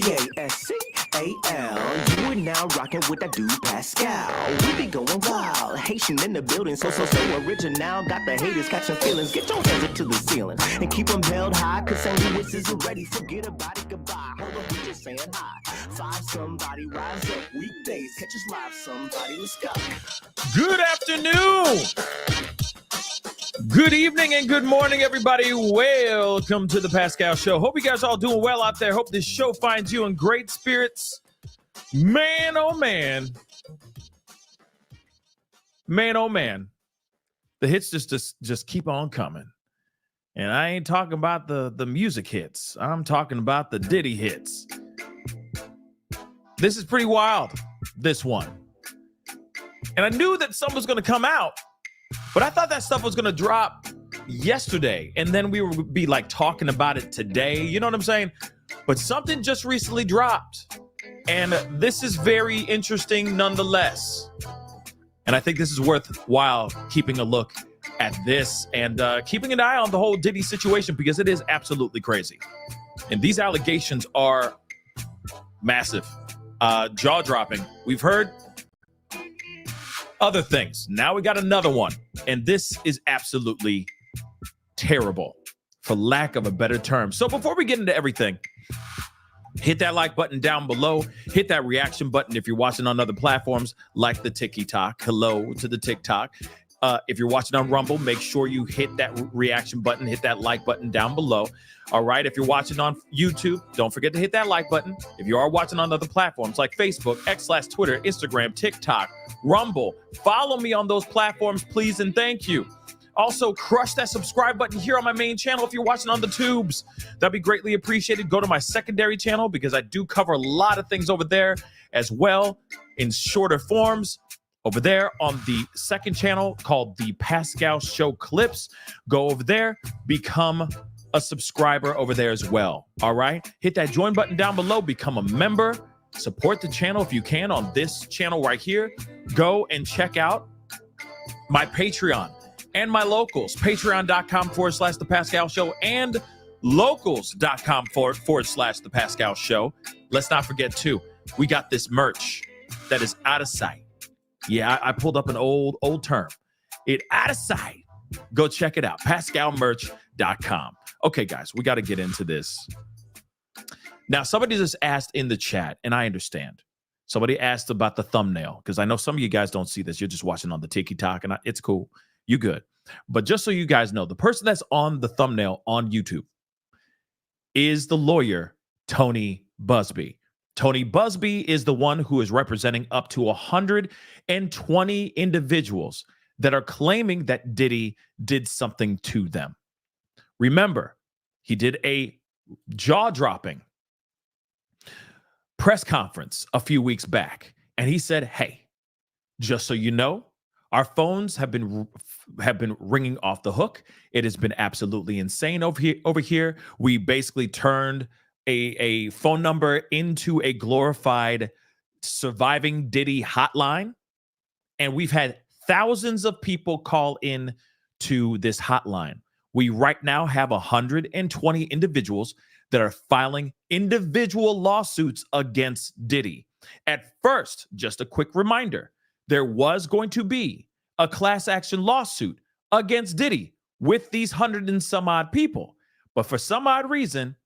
Pascal. You are now rocking with that dude Pascal. We be going wild, Haitian in the building, so original. Got the haters catching feelings. Get your hands up to the ceiling and keep them held high. Cause St. Louis isn't ready. Forget about it, goodbye. Hold on, we just saying hi. Five somebody, rise up. Weekdays, catch us live. Somebody, let's go. Good afternoon. Good evening and good morning, everybody. Welcome to the Pascal Show. Hope you guys all doing well out there. Hope this show finds you in great spirits. Man, oh man. Man, oh man. The hits just keep on coming. And I ain't talking about the music hits. I'm talking about the Diddy hits. This is pretty wild, this one. And I knew that something was going to come out. But I thought that stuff was going to drop yesterday, and then we would be like talking about it today. You know what I'm saying? But something just recently dropped, and this is very interesting nonetheless. And I think this is worthwhile keeping a look at this and keeping an eye on the whole Diddy situation, because it is absolutely crazy. And these allegations are massive, jaw-dropping. We've heard other things. Now we got another one. And this is absolutely terrible, for lack of a better term. So before we get into everything, hit that like button down below. Hit that reaction button if you're watching on other platforms like the TikTok. Hello to the TikTok. If you're watching on Rumble, make sure you hit that reaction button, hit that like button down below. All right. If you're watching on YouTube, don't forget to hit that like button. If you are watching on other platforms like Facebook, X/Twitter, Instagram, TikTok, Rumble, follow me on those platforms, please, and thank you. Also, crush that subscribe button here on my main channel if you're watching on the tubes. That'd be greatly appreciated. Go to my secondary channel because I do cover a lot of things over there as well in shorter forms. Over there on the second channel called The Pascal Show Clips. Go over there, become a subscriber over there as well. All right? Hit that join button down below, become a member, support the channel if you can on this channel right here. Go and check out my Patreon and my locals, patreon.com/The Pascal Show and locals.com/The Pascal Show. Let's not forget too, we got this merch that is out of sight. Yeah, I pulled up an old term. It out of sight. Go check it out. PascalMerch.com. Okay, guys, we got to get into this. Now, somebody just asked in the chat, and I understand. Somebody asked about the thumbnail, because I know some of you guys don't see this. You're just watching on the TikTok, and it's cool. You good. But just so you guys know, the person that's on the thumbnail on YouTube is the lawyer, Tony Busby. Tony Busby is the one who is representing up to 120 individuals that are claiming that Diddy did something to them. Remember, he did a jaw-dropping press conference a few weeks back, and he said, hey, just so you know, our phones have been ringing off the hook. It has been absolutely insane over here. We basically turned a phone number into a glorified surviving Diddy hotline. And we've had thousands of people call in to this hotline. We right now have 120 individuals that are filing individual lawsuits against Diddy. At first, just a quick reminder, there was going to be a class action lawsuit against Diddy with these 100 and some odd people. But for some odd reason,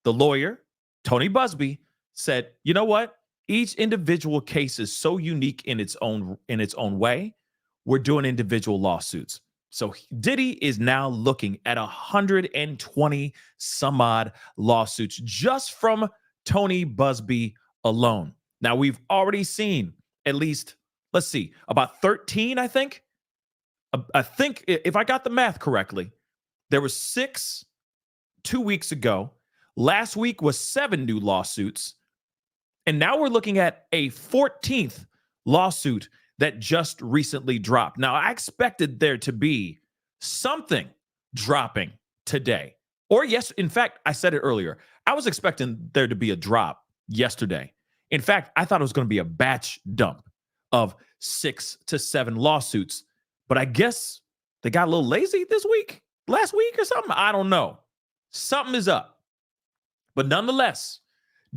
the lawyer, Tony Busby, said, you know what? Each individual case is so unique in its own way. We're doing individual lawsuits. So Diddy is now looking at 120 some odd lawsuits just from Tony Busby alone. Now, we've already seen at least, let's see, about 13, I think. I think if I got the math correctly, there were 6 2 weeks ago. Last week was 7 new lawsuits. And now we're looking at a 14th lawsuit that just recently dropped. Now, I expected there to be something dropping today. Or yes, in fact, I said it earlier. I was expecting there to be a drop yesterday. In fact, I thought it was going to be a batch dump of 6 to 7 lawsuits. But I guess they got a little lazy last week or something. I don't know. Something is up. But nonetheless,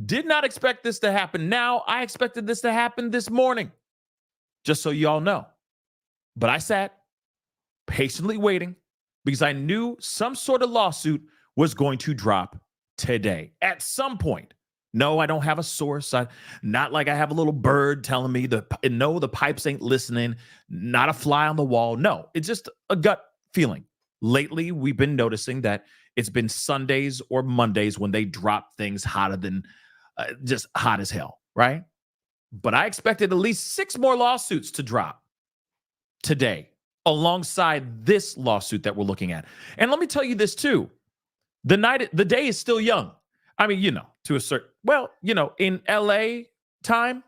Did not expect this to happen now. I expected this to happen this morning, just so y'all know. But I sat patiently waiting because I knew some sort of lawsuit was going to drop today at some point. No, I don't have a source. Not like I have a little bird telling me no, the pipes ain't listening, not a fly on the wall. No, it's just a gut feeling. Lately, we've been noticing that it's been Sundays or Mondays when they drop things hotter than just hot as hell, right? But I expected at least 6 more lawsuits to drop today alongside this lawsuit that we're looking at. And let me tell you this too. The day is still young. I mean, to a certain, in LA time,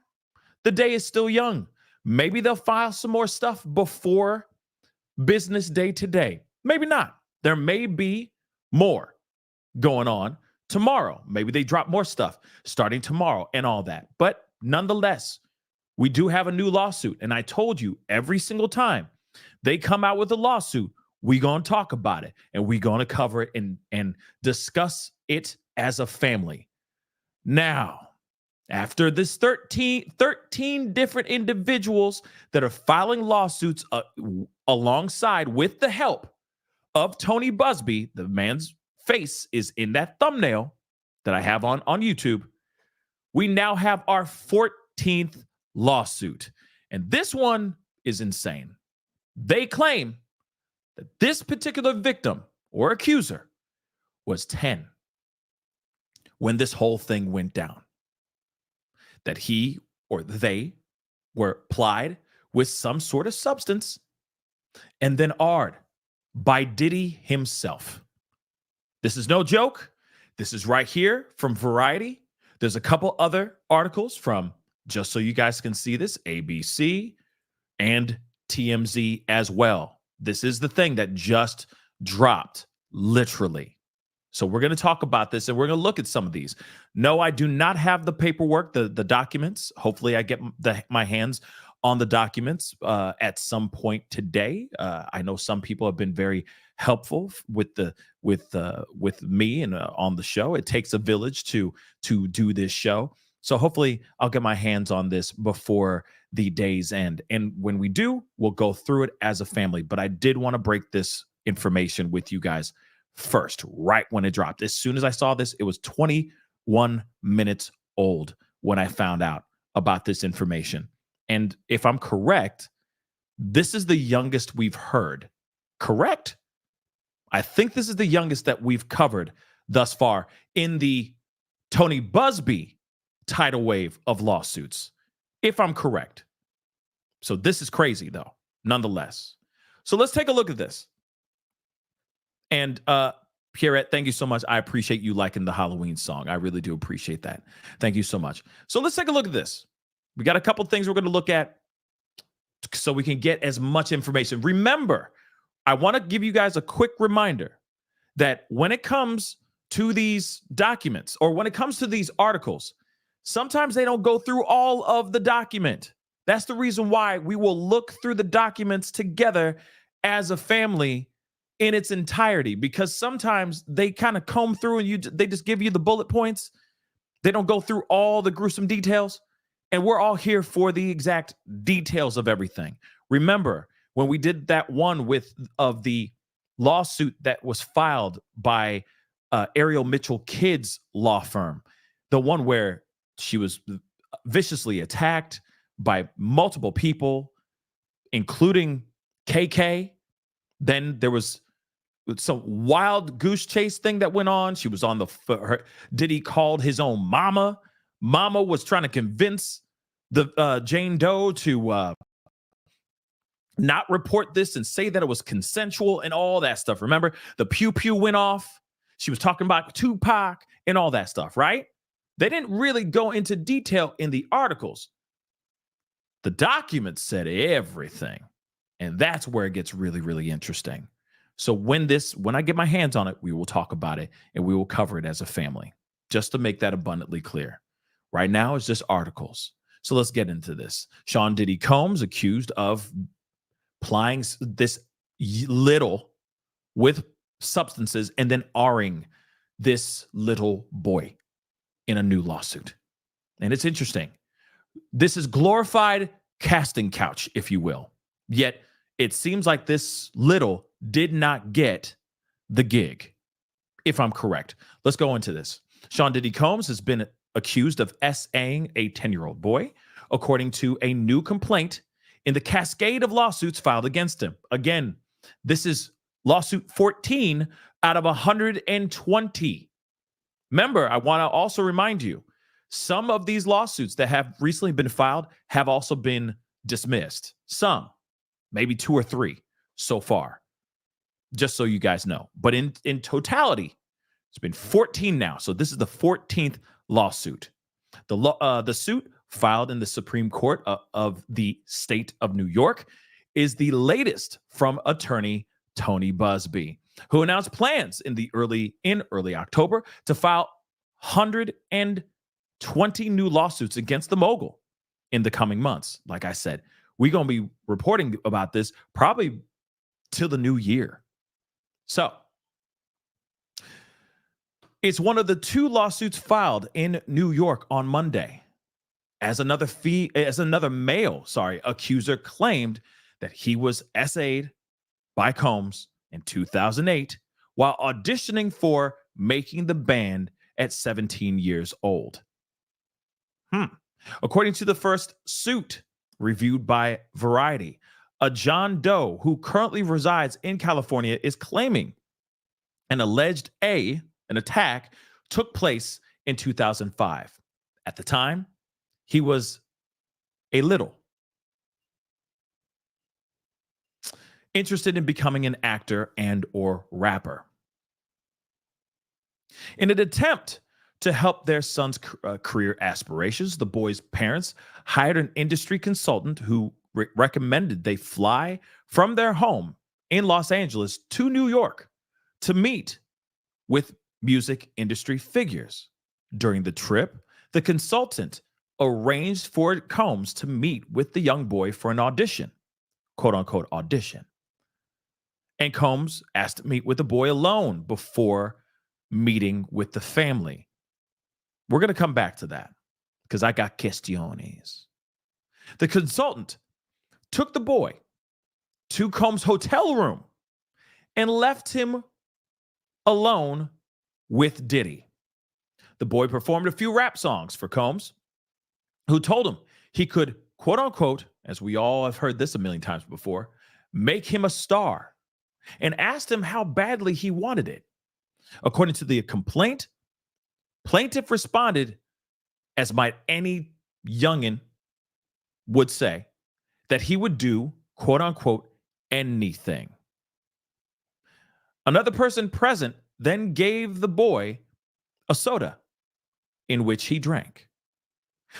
the day is still young. Maybe they'll file some more stuff before business day today. Maybe not. There may be more going on tomorrow. Maybe they drop more stuff starting tomorrow and all that. But nonetheless, we do have a new lawsuit. And I told you every single time they come out with a lawsuit, we're going to talk about it and we're going to cover it and discuss it as a family. Now, after this 13 different individuals that are filing lawsuits alongside with the help of Tony Busby, the man's face is in that thumbnail that I have on YouTube, we now have our 14th lawsuit. And this one is insane. They claim that this particular victim or accuser was 10 when this whole thing went down. That he or they were plied with some sort of substance and then AR'd by Diddy himself. This is no joke. This is right here from Variety. There's a couple other articles from, just so you guys can see this, ABC and TMZ as well. This is the thing that just dropped, literally. So we're going to talk about this and we're going to look at some of these. No, I do not have the paperwork, the documents. Hopefully I get my hands on the documents at some point today. I know some people have been very helpful with me and on the show. It takes a village to do this show. So hopefully I'll get my hands on this before the day's end. And when we do, we'll go through it as a family. But I did want to break this information with you guys first, right when it dropped. As soon as I saw this, it was 21 minutes old when I found out about this information. And if I'm correct, this is the youngest we've heard. Correct? I think this is the youngest that we've covered thus far in the Tony Busby tidal wave of lawsuits, if I'm correct. So this is crazy, though, nonetheless. So let's take a look at this. And Pierrette, thank you so much. I appreciate you liking the Halloween song. I really do appreciate that. Thank you so much. So let's take a look at this. We got a couple things we're going to look at so we can get as much information. Remember, I want to give you guys a quick reminder that when it comes to these documents or when it comes to these articles, sometimes they don't go through all of the document. That's the reason why we will look through the documents together as a family in its entirety, because sometimes they kind of comb through and they just give you the bullet points. They don't go through all the gruesome details. And we're all here for the exact details of everything. Remember, when we did that one of the lawsuit that was filed by Ariel Mitchell Kids law firm, the one where she was viciously attacked by multiple people, including KK. Then there was some wild goose chase thing that went on. She was on Diddy called his own mama. Mama was trying to convince the Jane Doe to not report this and say that it was consensual and all that stuff. Remember, the pew pew went off. She was talking about Tupac and all that stuff, right? They didn't really go into detail in the articles. The documents said everything. And that's where it gets really, really interesting. So when I get my hands on it, we will talk about it and we will cover it as a family, just to make that abundantly clear. Right now, it's just articles. So let's get into this. Sean Diddy Combs accused of plying this little with substances and then R-ing this little boy in a new lawsuit. And it's interesting. This is glorified casting couch, if you will. Yet it seems like this little did not get the gig, if I'm correct. Let's go into this. Sean Diddy Combs has been accused of SAing a 10-year-old boy, according to a new complaint in the cascade of lawsuits filed against him. Again, this is lawsuit 14 out of 120. Remember, I want to also remind you, some of these lawsuits that have recently been filed have also been dismissed. Some, maybe 2 or 3 so far, just so you guys know. But in totality, it's been 14 now. So this is the 14th lawsuit. The suit filed in the Supreme Court of the state of New York is the latest from attorney Tony Busby, who announced plans in early October to file 120 new lawsuits against the mogul in the coming months. Like I said, we're going to be reporting about this probably till the new year. So it's one of the 2 lawsuits filed in New York on Monday, as another male accuser claimed that he was SA'd by Combs in 2008 while auditioning for Making the Band at 17 years old. According to the first suit reviewed by Variety, a John Doe who currently resides in California is claiming an alleged an attack took place in 2005. At the time, he was a little interested in becoming an actor and or rapper. In an attempt to help their son's career aspirations, the boy's parents hired an industry consultant who recommended they fly from their home in Los Angeles to New York to meet with music industry figures. During the trip, the consultant arranged for Combs to meet with the young boy for an audition, quote unquote audition. And Combs asked to meet with the boy alone before meeting with the family. We're going to come back to that because I got questiones. The consultant took the boy to Combs' hotel room and left him alone with Diddy. The boy performed a few rap songs for Combs, who told him he could, quote unquote, as we all have heard this a million times before, make him a star, and asked him how badly he wanted it. According to the complaint, plaintiff responded, as might any youngin would say, that he would do, quote unquote, anything. Another person present then gave the boy a soda, in which he drank.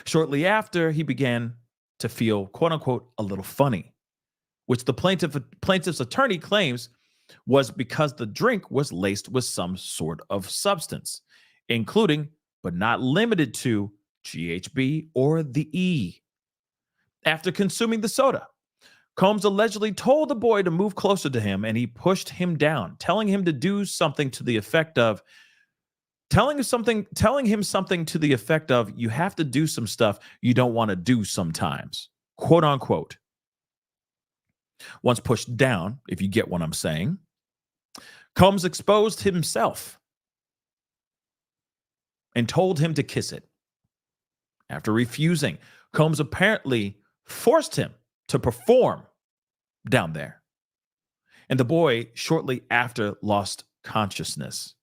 Shortly after, he began to feel, quote unquote, a little funny, which the plaintiff's attorney claims was because the drink was laced with some sort of substance, including, but not limited to, GHB or the E. After consuming the soda, Combs allegedly told the boy to move closer to him, and he pushed him down, telling him something to the effect of, you have to do some stuff you don't want to do sometimes, quote unquote. Once pushed down, if you get what I'm saying, Combs exposed himself and told him to kiss it. After refusing, Combs apparently forced him to perform down there. And the boy shortly after lost consciousness.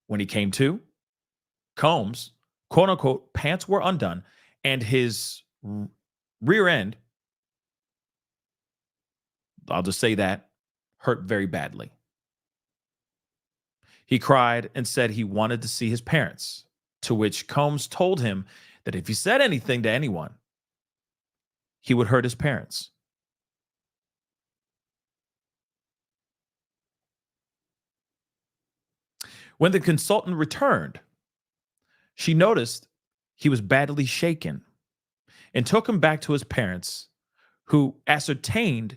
When he came to, Combs, quote unquote, pants were undone and his rear end, I'll just say that, hurt very badly. He cried and said he wanted to see his parents, to which Combs told him that if he said anything to anyone, he would hurt his parents. When the consultant returned, she noticed he was badly shaken and took him back to his parents, who ascertained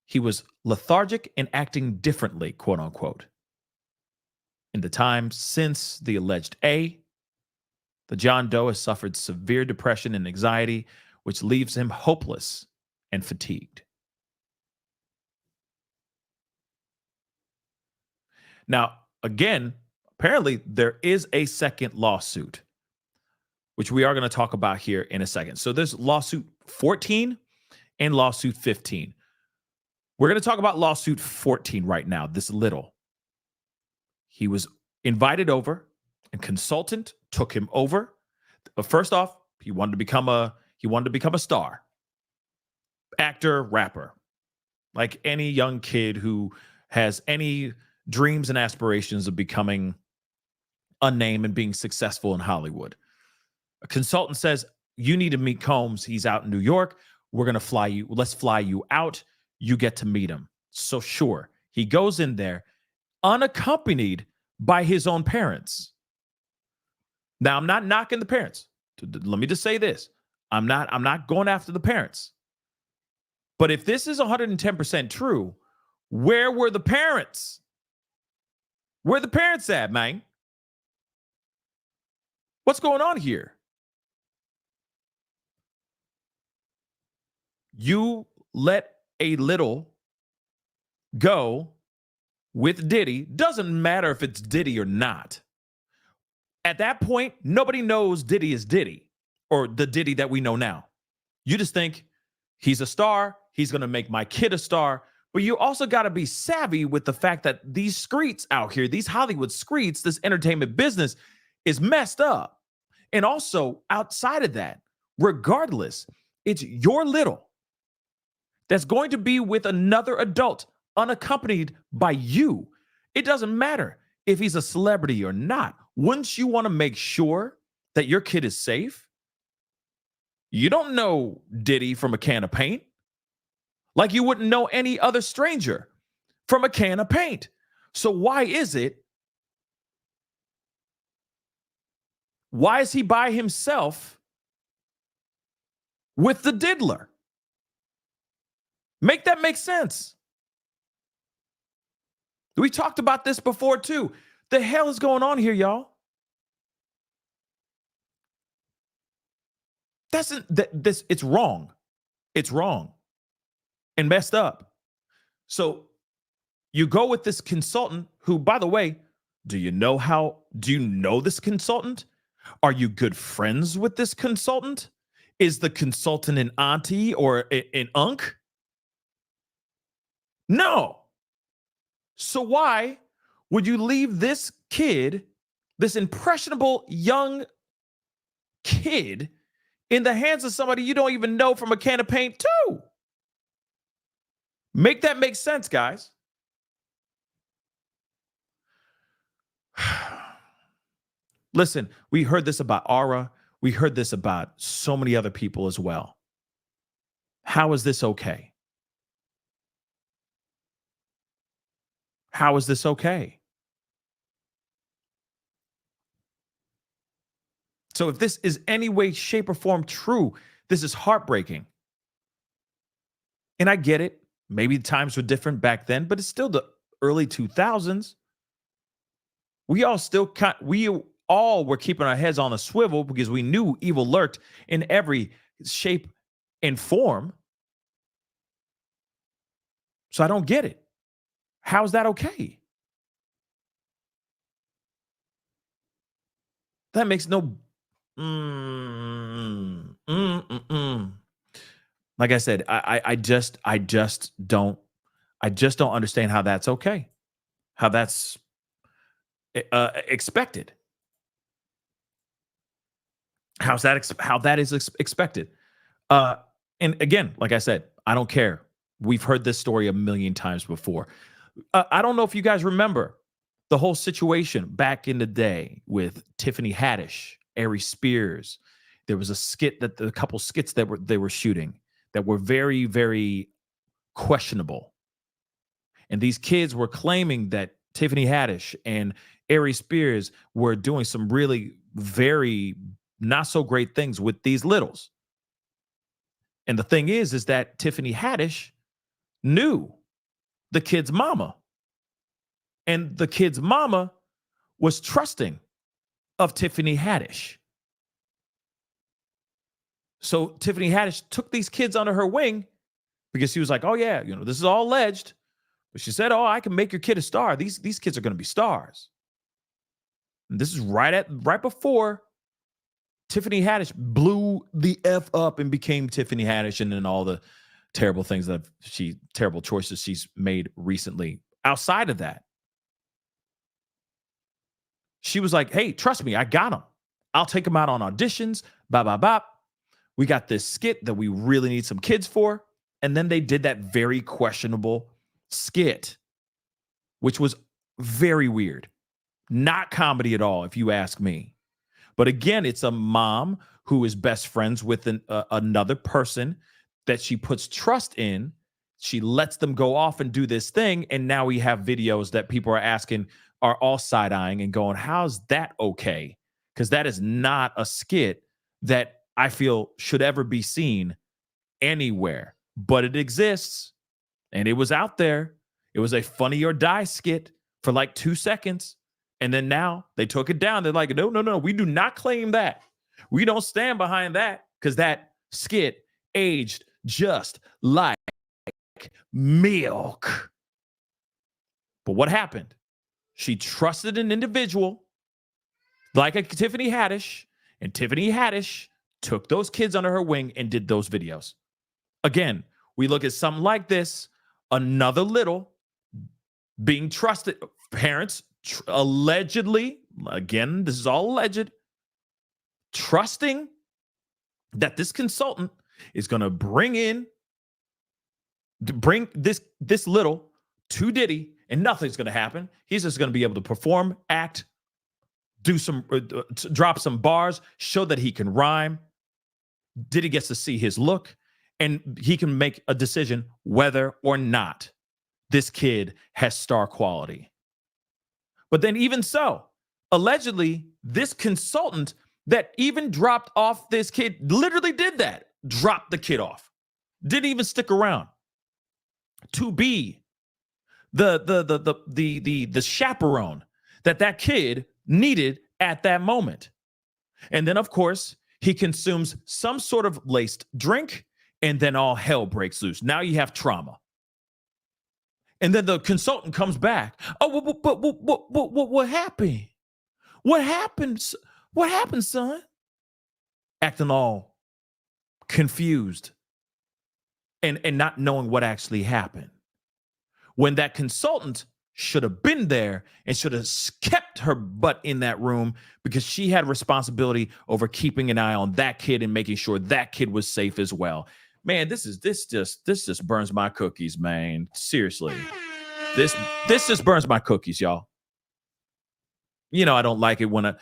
he was lethargic and acting differently, quote unquote. In the time since the alleged A The John Doe has suffered severe depression and anxiety, which leaves him hopeless and fatigued. Now, again, apparently there is a second lawsuit, which we are going to talk about here in a second. So there's lawsuit 14 and lawsuit 15. We're going to talk about lawsuit 14 right now. This little. He was invited over, and consultant took him over. First off, he wanted to become a star. Actor, rapper. Like any young kid who has any dreams and aspirations of becoming a name and being successful in Hollywood. A consultant says, you need to meet Combs. He's out in New York. We're going to fly you. Let's fly you out. You get to meet him. So sure, he goes in there unaccompanied by his own parents. Now, I'm not knocking the parents. Let me just say this. I'm not going after the parents. But if this is 110% true, where were the parents? Where the parents at, man? What's going on here? You let a little go with Diddy. Doesn't matter if it's Diddy or not. At that point, nobody knows Diddy is Diddy or the Diddy that we know now. You just think he's a star. He's going to make my kid a star. But you also got to be savvy with the fact that these streets out here, these Hollywood streets, this entertainment business is messed up. And also outside of that, regardless, it's your little that's going to be with another adult unaccompanied by you. It doesn't matter if he's a celebrity or not. Wouldn't you want to make sure that your kid is safe? You don't know Diddy from a can of paint. Like you wouldn't know any other stranger from a can of paint. So why is he by himself with the diddler? Make that make sense. We talked about this before too. The hell is going on here, y'all? It's wrong. It's wrong and messed up. So you go with this consultant who, by the way, do you know this consultant? Are you good friends with this consultant? Is the consultant an auntie or an unk? No. So why would you leave this kid, this impressionable young kid, in the hands of somebody you don't even know from a can of paint too? Make that make sense, guys. Listen, we heard this about Aura. We heard this about so many other people as well. How is this okay? How is this okay? So if this is any way, shape, or form true, this is heartbreaking. And I get it. Maybe times were different back then, but it's still the early 2000s. We all were keeping our heads on a swivel because we knew evil lurked in every shape and form. So I don't get it. How's that okay? That makes no. Like I said, I just don't understand how that's okay. How that's expected. How that is expected. And again, like I said, I don't care. We've heard this story a million times before. I don't know if you guys remember the whole situation back in the day with Tiffany Haddish, Ari Spears. There was a couple skits that they were shooting that were very, very questionable. And these kids were claiming that Tiffany Haddish and Ari Spears were doing some really very not so great things with these littles. And the thing is that Tiffany Haddish knew the kid's mama. And the kid's mama was trusting of Tiffany Haddish. So Tiffany Haddish took these kids under her wing because she was like, oh, yeah, this is all alleged. But she said, oh, I can make your kid a star. These kids are going to be stars. And this is right before Tiffany Haddish blew the F up and became Tiffany Haddish, and then all the terrible terrible choices she's made recently. Outside of that, she was like, hey, trust me, I got them. I'll take them out on auditions. Bop, bop, bop. We got this skit that we really need some kids for. And then they did that very questionable skit, which was very weird. Not comedy at all, if you ask me. But again, it's a mom who is best friends with another person that she puts trust in. She lets them go off and do this thing. And now we have videos that people are asking, are all side-eyeing and going, how's that okay? Because that is not a skit that I feel should ever be seen anywhere. But it exists, and it was out there. It was a Funny or Die skit for like 2 seconds. And then now they took it down. They're like, no, we do not claim that. We don't stand behind that, because that skit aged just like milk. But what happened? She trusted an individual like a Tiffany Haddish, and Tiffany Haddish took those kids under her wing and did those videos. Again, we look at something like this, another little being trusted, parents allegedly, again, this is all alleged, trusting that this consultant is going to bring this little to Diddy, and nothing's going to happen. He's just going to be able to perform, act, do some, drop some bars, show that he can rhyme. Diddy gets to see his look, and he can make a decision whether or not this kid has star quality. But then even so, allegedly, this consultant that even dropped off this kid literally did that. Dropped the kid off. Didn't even stick around to be the chaperone that kid needed at that moment. And then, of course, he consumes some sort of laced drink, and then all hell breaks loose. Now you have trauma. And then the consultant comes back. Oh, but what happened? What happened? What happened, son? Acting all confused and not knowing what actually happened. When that consultant should have been there and should have kept her butt in that room, because she had responsibility over keeping an eye on that kid and making sure that kid was safe as well. Man, this just burns my cookies, man. Seriously. This just burns my cookies, y'all. I don't like it when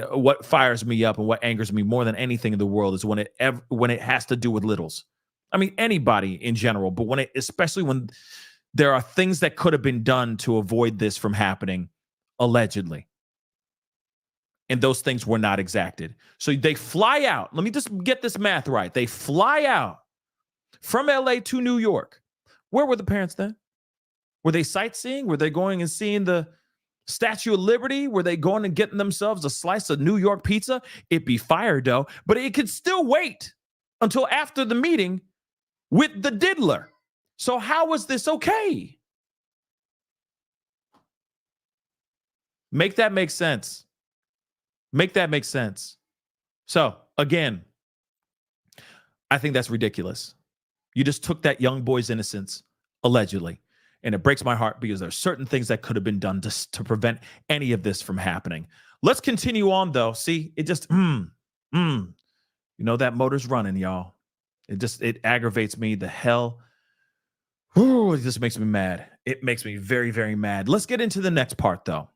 what fires me up and what angers me more than anything in the world is when it has to do with littles. I mean, anybody in general, but especially when there are things that could have been done to avoid this from happening, allegedly. And those things were not exacted. So they fly out. Let me just get this math right. They fly out from LA to New York. Where were the parents then? Were they sightseeing? Were they going and seeing the Statue of Liberty? Were they going and getting themselves a slice of New York pizza? It'd be fire dough, but it could still wait until after the meeting with the diddler. So how was this okay? Make that make sense. Make that make sense. So again, I think that's ridiculous. You just took that young boy's innocence, allegedly. And it breaks my heart because there's certain things that could have been done to prevent any of this from happening. Let's continue on, though. See, it just, that motor's running, y'all. It aggravates me. The hell. Ooh, it just makes me mad. It makes me very, very mad. Let's get into the next part, though.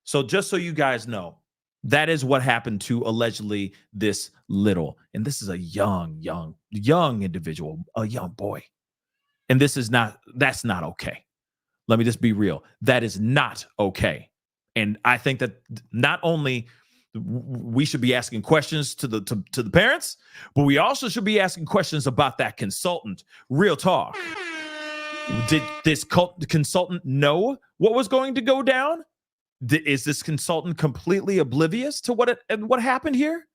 So just so you guys know, that is what happened to allegedly this little. And this is a young individual, a young boy. And that's not okay. Let me just be real. That is not okay. And I think that not only we should be asking questions to the parents, but we also should be asking questions about that consultant. Real talk. Did this consultant know what was going to go down? Is this consultant completely oblivious to what happened here?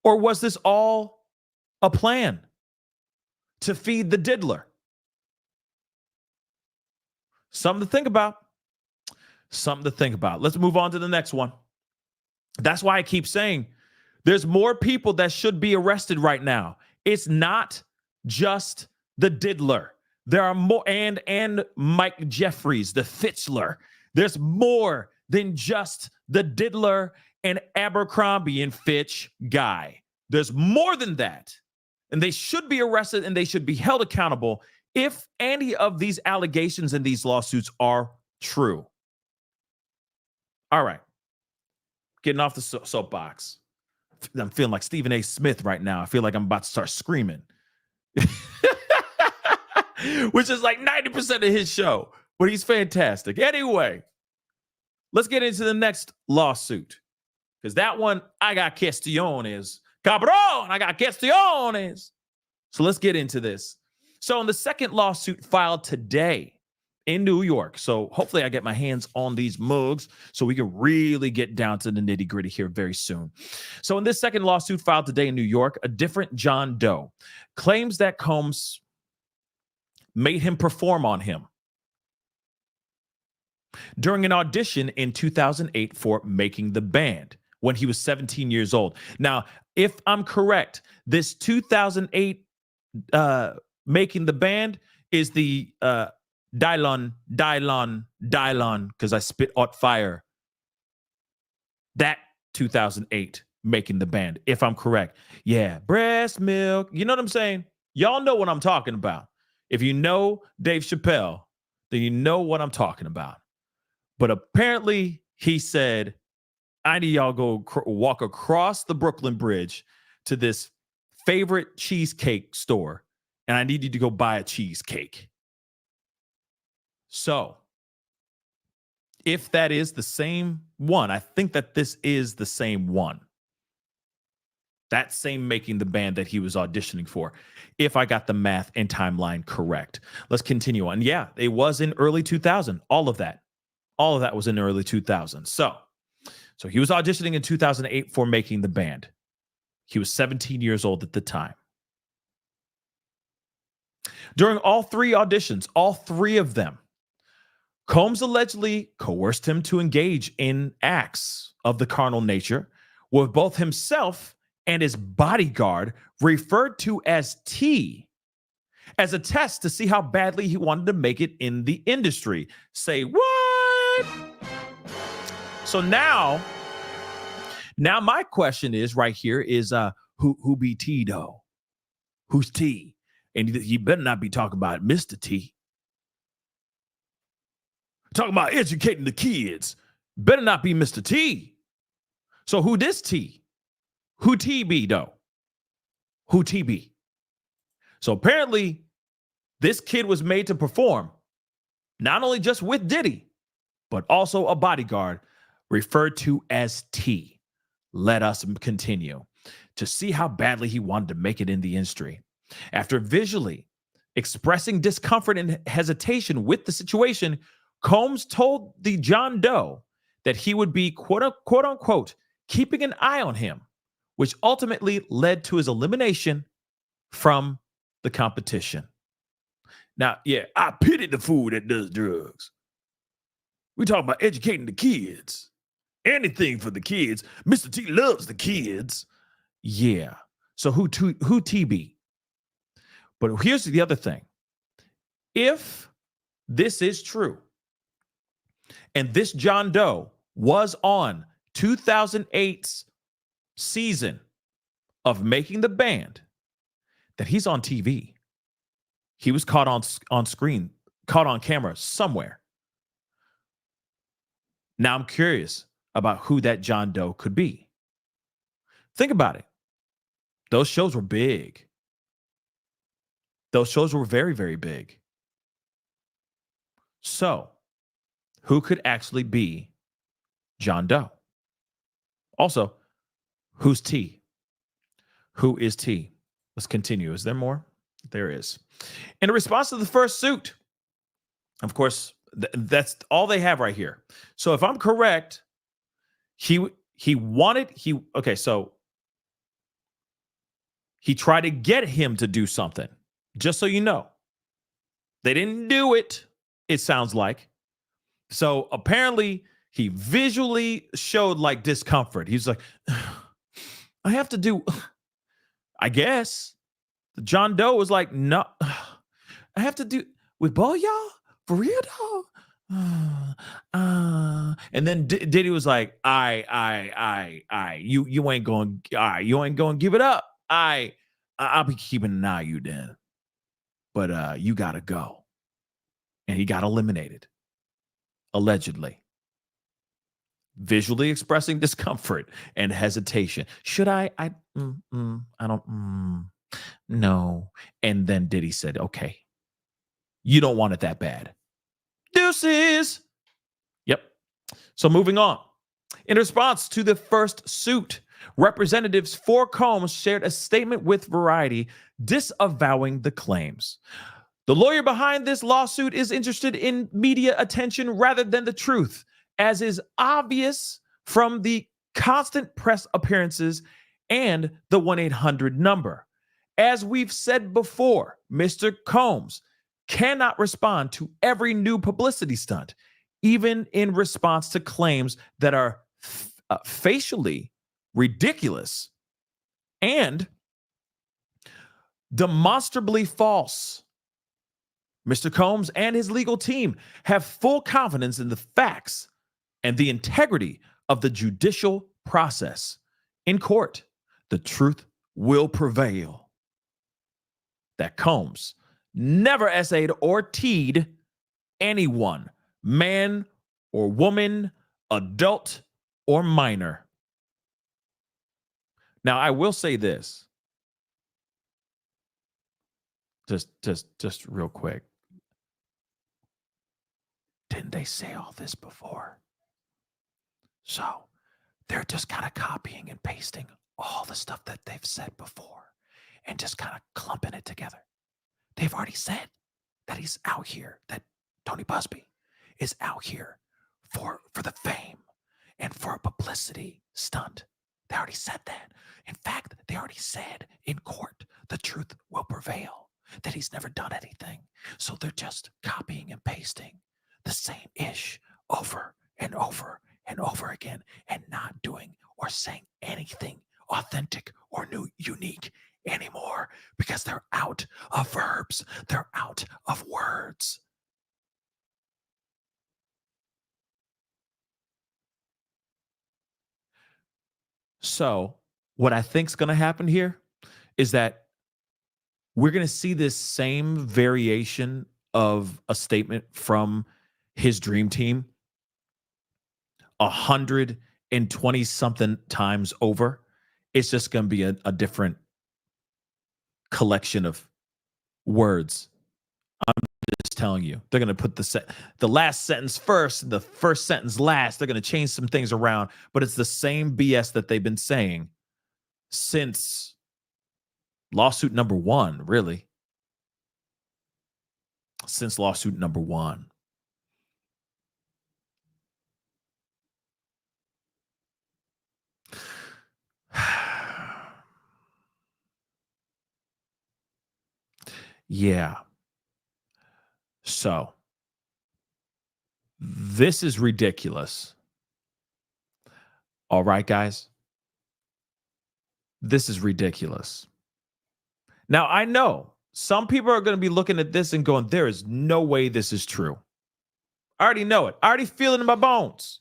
Or was this all a plan to feed the diddler? Something to think about. Something to think about. Let's move on to the next one. That's why I keep saying there's more people that should be arrested right now. It's not just the diddler. There are more, and Mike Jeffries, the Fitzler. There's more than just the diddler and Abercrombie and Fitch guy. There's more than that. And they should be arrested and they should be held accountable if any of these allegations and these lawsuits are true. All right. Getting off the soapbox. I'm feeling like Stephen A. Smith right now. I feel like I'm about to start screaming. Which is like 90% of his show. But he's fantastic. Anyway, let's get into the next lawsuit. Because that one, I got questiones. Cabrón, I got questiones. So let's get into this. So in the second lawsuit filed today in New York, so hopefully I get my hands on these mugs so we can really get down to the nitty gritty here very soon. So in this second lawsuit filed today in New York, a different John Doe claims that Combs made him perform on him during an audition in 2008 for Making the Band when he was 17 years old. Now, if I'm correct, this 2008 Making the Band is the Dylon, because I spit out fire. That 2008 Making the Band, if I'm correct. Yeah, breast milk. You know what I'm saying? Y'all know what I'm talking about. If you know Dave Chappelle, then you know what I'm talking about. But apparently he said, I need y'all go walk across the Brooklyn Bridge to this favorite cheesecake store, and I need you to go buy a cheesecake. So, if that is the same one, I think that this is the same one. That same Making the Band that he was auditioning for, if I got the math and timeline correct. Let's continue on. Yeah, it was in early 2000. All of that was in early 2000. So he was auditioning in 2008 for Making the Band. He was 17 years old at the time. During all three auditions, all three of them, Combs allegedly coerced him to engage in acts of the carnal nature with both himself and his bodyguard, referred to as T, as a test to see how badly he wanted to make it in the industry. Say what? So now my question is right here is who be T though? Who's T? And you better not be talking about Mr. T. Talking about educating the kids. Better not be Mr. T. So who this T? Who T be though? Who T be? So apparently this kid was made to perform not only just with Diddy, but also a bodyguard referred to as T. Let us continue to see how badly he wanted to make it in the industry. After visually expressing discomfort and hesitation with the situation, Combs told the John Doe that he would be quote unquote keeping an eye on him, which ultimately led to his elimination from the competition. Now, yeah, I pity the fool that does drugs. We talk about educating the kids. Anything for the kids. Mr. T loves the kids. Yeah. So who TB? But here's the other thing. If this is true, and this John Doe was on 2008's season of Making the Band, that he's on TV. He was caught on screen, caught on camera somewhere. Now I'm curious about who that John Doe could be. Think about it. Those shows were big. Those shows were very, very big. So, who could actually be John Doe? Also, who's T? Who is T? Let's continue. Is there more? There is. In response to the first suit, of course, that's all they have right here. So if I'm correct, okay, so He tried to get him to do something, just so you know. They didn't do it, it sounds like. So apparently he visually showed like discomfort. He's like, I have to do, I guess. John Doe was like, no, I have to do with both y'all? For real, dog? And then Diddy was like, you ain't going, you ain't going to give it up. I'll be keeping an eye on you then. But you got to go. And he got eliminated, allegedly. Visually expressing discomfort and hesitation. Should I don't, no. And then Diddy said, okay, you don't want it that bad. Deuces. Yep. So moving on. In response to the first suit, representatives for Combs shared a statement with Variety disavowing the claims. The lawyer behind this lawsuit is interested in media attention rather than the truth, as is obvious from the constant press appearances and the 1-800 number. As we've said before, Mr. Combs cannot respond to every new publicity stunt, even in response to claims that are facially ridiculous and demonstrably false. Mr. Combs and his legal team have full confidence in the facts and the integrity of the judicial process. In court, the truth will prevail. That Combs never essayed or teed anyone, man or woman, adult or minor. Now, I will say this, just real quick. Didn't they say all this before? So they're just kind of copying and pasting all the stuff that they've said before and just kind of clumping it together. They've already said that he's out here, that Tony Busby is out here for the fame and for a publicity stunt. They already said that. In fact, they already said in court the truth will prevail, that he's never done anything. So they're just copying and pasting the same ish over and over and over again and not doing or saying anything authentic or new, unique anymore because they're out of verbs. They're out of words. So what I think is going to happen here is that we're going to see this same variation of a statement from his dream team 120 something times over. It's just going to be a different collection of words. I'm just telling you, they're going to put the last sentence first, the first sentence last. They're going to change some things around, but it's the same BS that they've been saying since lawsuit number 1, really. Since lawsuit number 1. Yeah. So this is ridiculous. All right, guys. This is ridiculous. Now, I know some people are going to be looking at this and going, there is no way this is true. I already know it. I already feel it in my bones.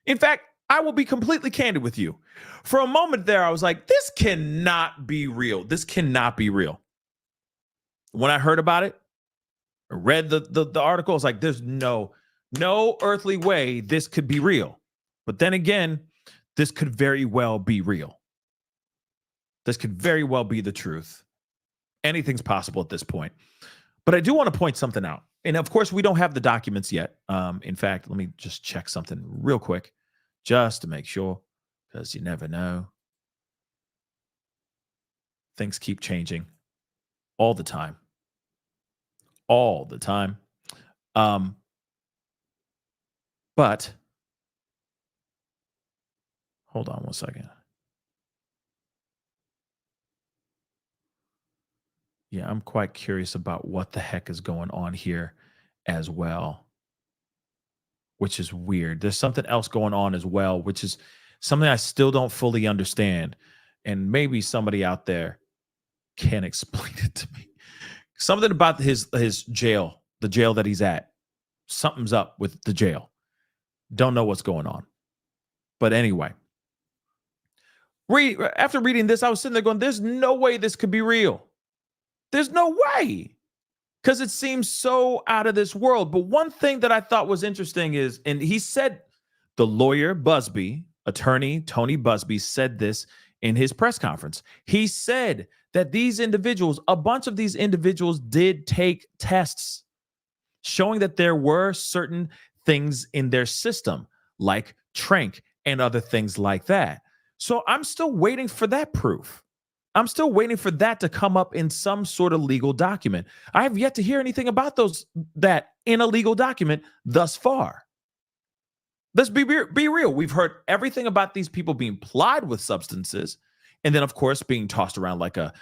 In fact, I will be completely candid with you. For a moment there, I was like, this cannot be real. This cannot be real. When I heard about it, I read the article, I was like, there's no earthly way this could be real. But then again, this could very well be real. This could very well be the truth. Anything's possible at this point. But I do want to point something out. And of course, we don't have the documents yet. In fact, let me just check something real quick just to make sure, because you never know. Things keep changing all the time. All the time. But hold on one second. Yeah, I'm quite curious about what the heck is going on here as well, which is weird. There's something else going on as well, which is something I still don't fully understand. And maybe somebody out there can explain it to me. Something about his jail, the jail that he's at. Something's up with the jail. Don't know what's going on. But anyway, after reading this, I was sitting there going, there's no way this could be real. There's no way. Because it seems so out of this world. But one thing that I thought was interesting is, and he said, the lawyer Busby, attorney Tony Busby, said this in his press conference. He said that these individuals, a bunch of these individuals did take tests showing that there were certain things in their system, like Trank and other things like that. So I'm still waiting for that proof. I'm still waiting for that to come up in some sort of legal document. I have yet to hear anything about that in a legal document thus far. Let's be real. We've heard everything about these people being plied with substances, and then of course being tossed around like a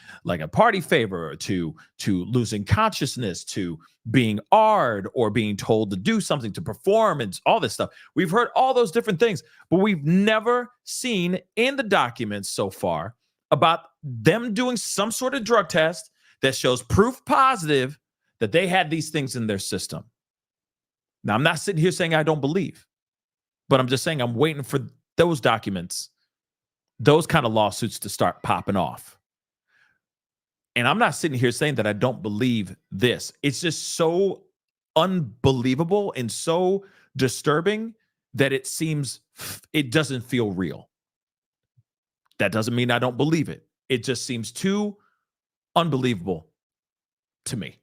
party favor, to losing consciousness, to being AR'd, or being told to do something, to perform, and all this stuff. We've heard all those different things, but we've never seen in the documents so far about them doing some sort of drug test that shows proof positive that they had these things in their system. Now, I'm not sitting here saying I don't believe, but I'm just saying I'm waiting for those documents, those kind of lawsuits to start popping off. And I'm not sitting here saying that I don't believe this. It's just so unbelievable and so disturbing that it doesn't feel real. That doesn't mean I don't believe it. It just seems too unbelievable to me.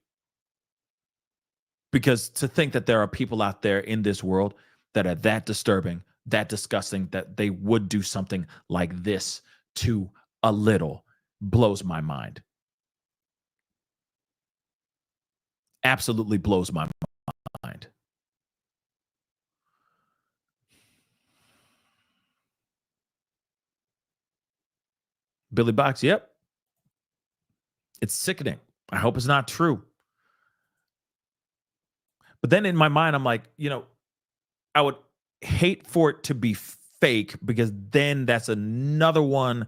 Because to think that there are people out there in this world that are that disturbing, that disgusting, that they would do something like this to a little, blows my mind. Absolutely blows my mind. Billy Box, yep. It's sickening. I hope it's not true. But then in my mind, I'm like, I would hate for it to be fake, because then that's another one.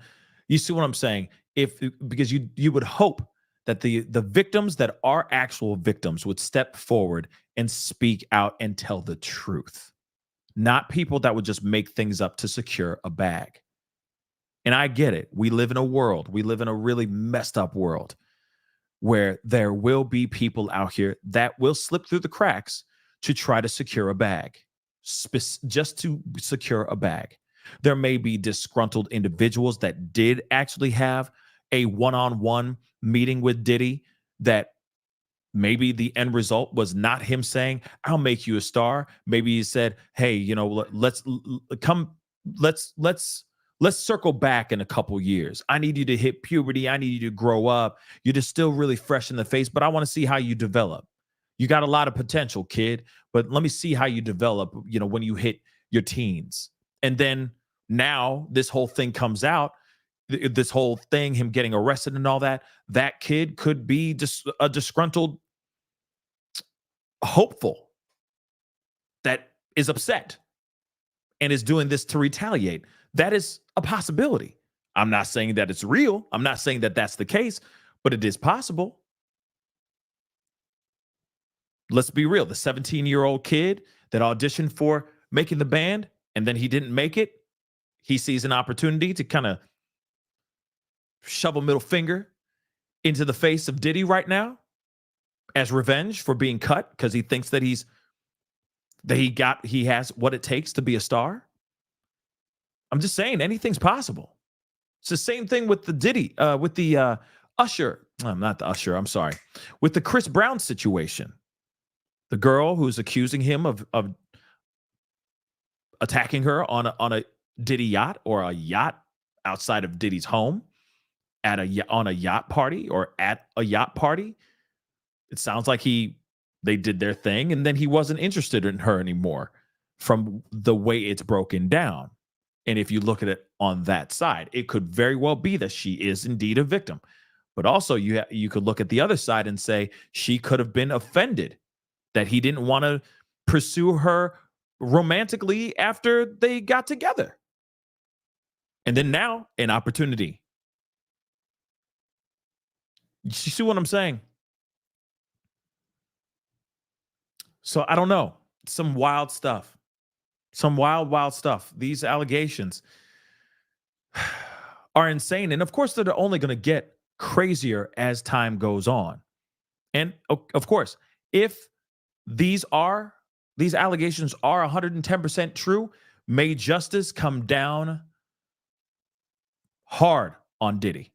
You see what I'm saying? Because you would hope that the victims that are actual victims would step forward and speak out and tell the truth, not people that would just make things up to secure a bag. And I get it. We live in a really messed up world where there will be people out here that will slip through the cracks to try to secure a bag, just to secure a bag. There may be disgruntled individuals that did actually have a one-on-one meeting with Diddy, that maybe the end result was not him saying, I'll make you a star. Maybe he said, hey, let's circle back in a couple years. I need you to hit puberty. I need you to grow up. You're just still really fresh in the face, but I want to see how you develop. You got a lot of potential, kid, but let me see how you develop, when you hit your teens. And then now this whole thing comes out, this whole thing, him getting arrested and all that kid could be just a disgruntled hopeful that is upset and is doing this to retaliate. That is a possibility. I'm not saying that it's real. I'm not saying that that's the case, but it is possible. Let's be real. The 17-year-old kid that auditioned for making the band and then he didn't make it, he sees an opportunity to kind of shove a middle finger into the face of Diddy right now as revenge for being cut, because he thinks that he has what it takes to be a star. I'm just saying anything's possible. It's the same thing with the Diddy, with the Usher. Not the Usher, I'm sorry. With the Chris Brown situation. The girl who's accusing him of attacking her on a Diddy yacht, or a yacht outside of Diddy's home, on a yacht party, or at a yacht party. It sounds like they did their thing, and then he wasn't interested in her anymore from the way it's broken down. And if you look at it on that side, it could very well be that she is indeed a victim. But also you could look at the other side and say she could have been offended that he didn't want to pursue her romantically after they got together. And then now an opportunity. You see what I'm saying? So I don't know. Some wild stuff. Some wild stuff. These allegations are insane. And of course, they're only going to get crazier as time goes on. And of course, if these allegations are 110% true, may justice come down hard on Diddy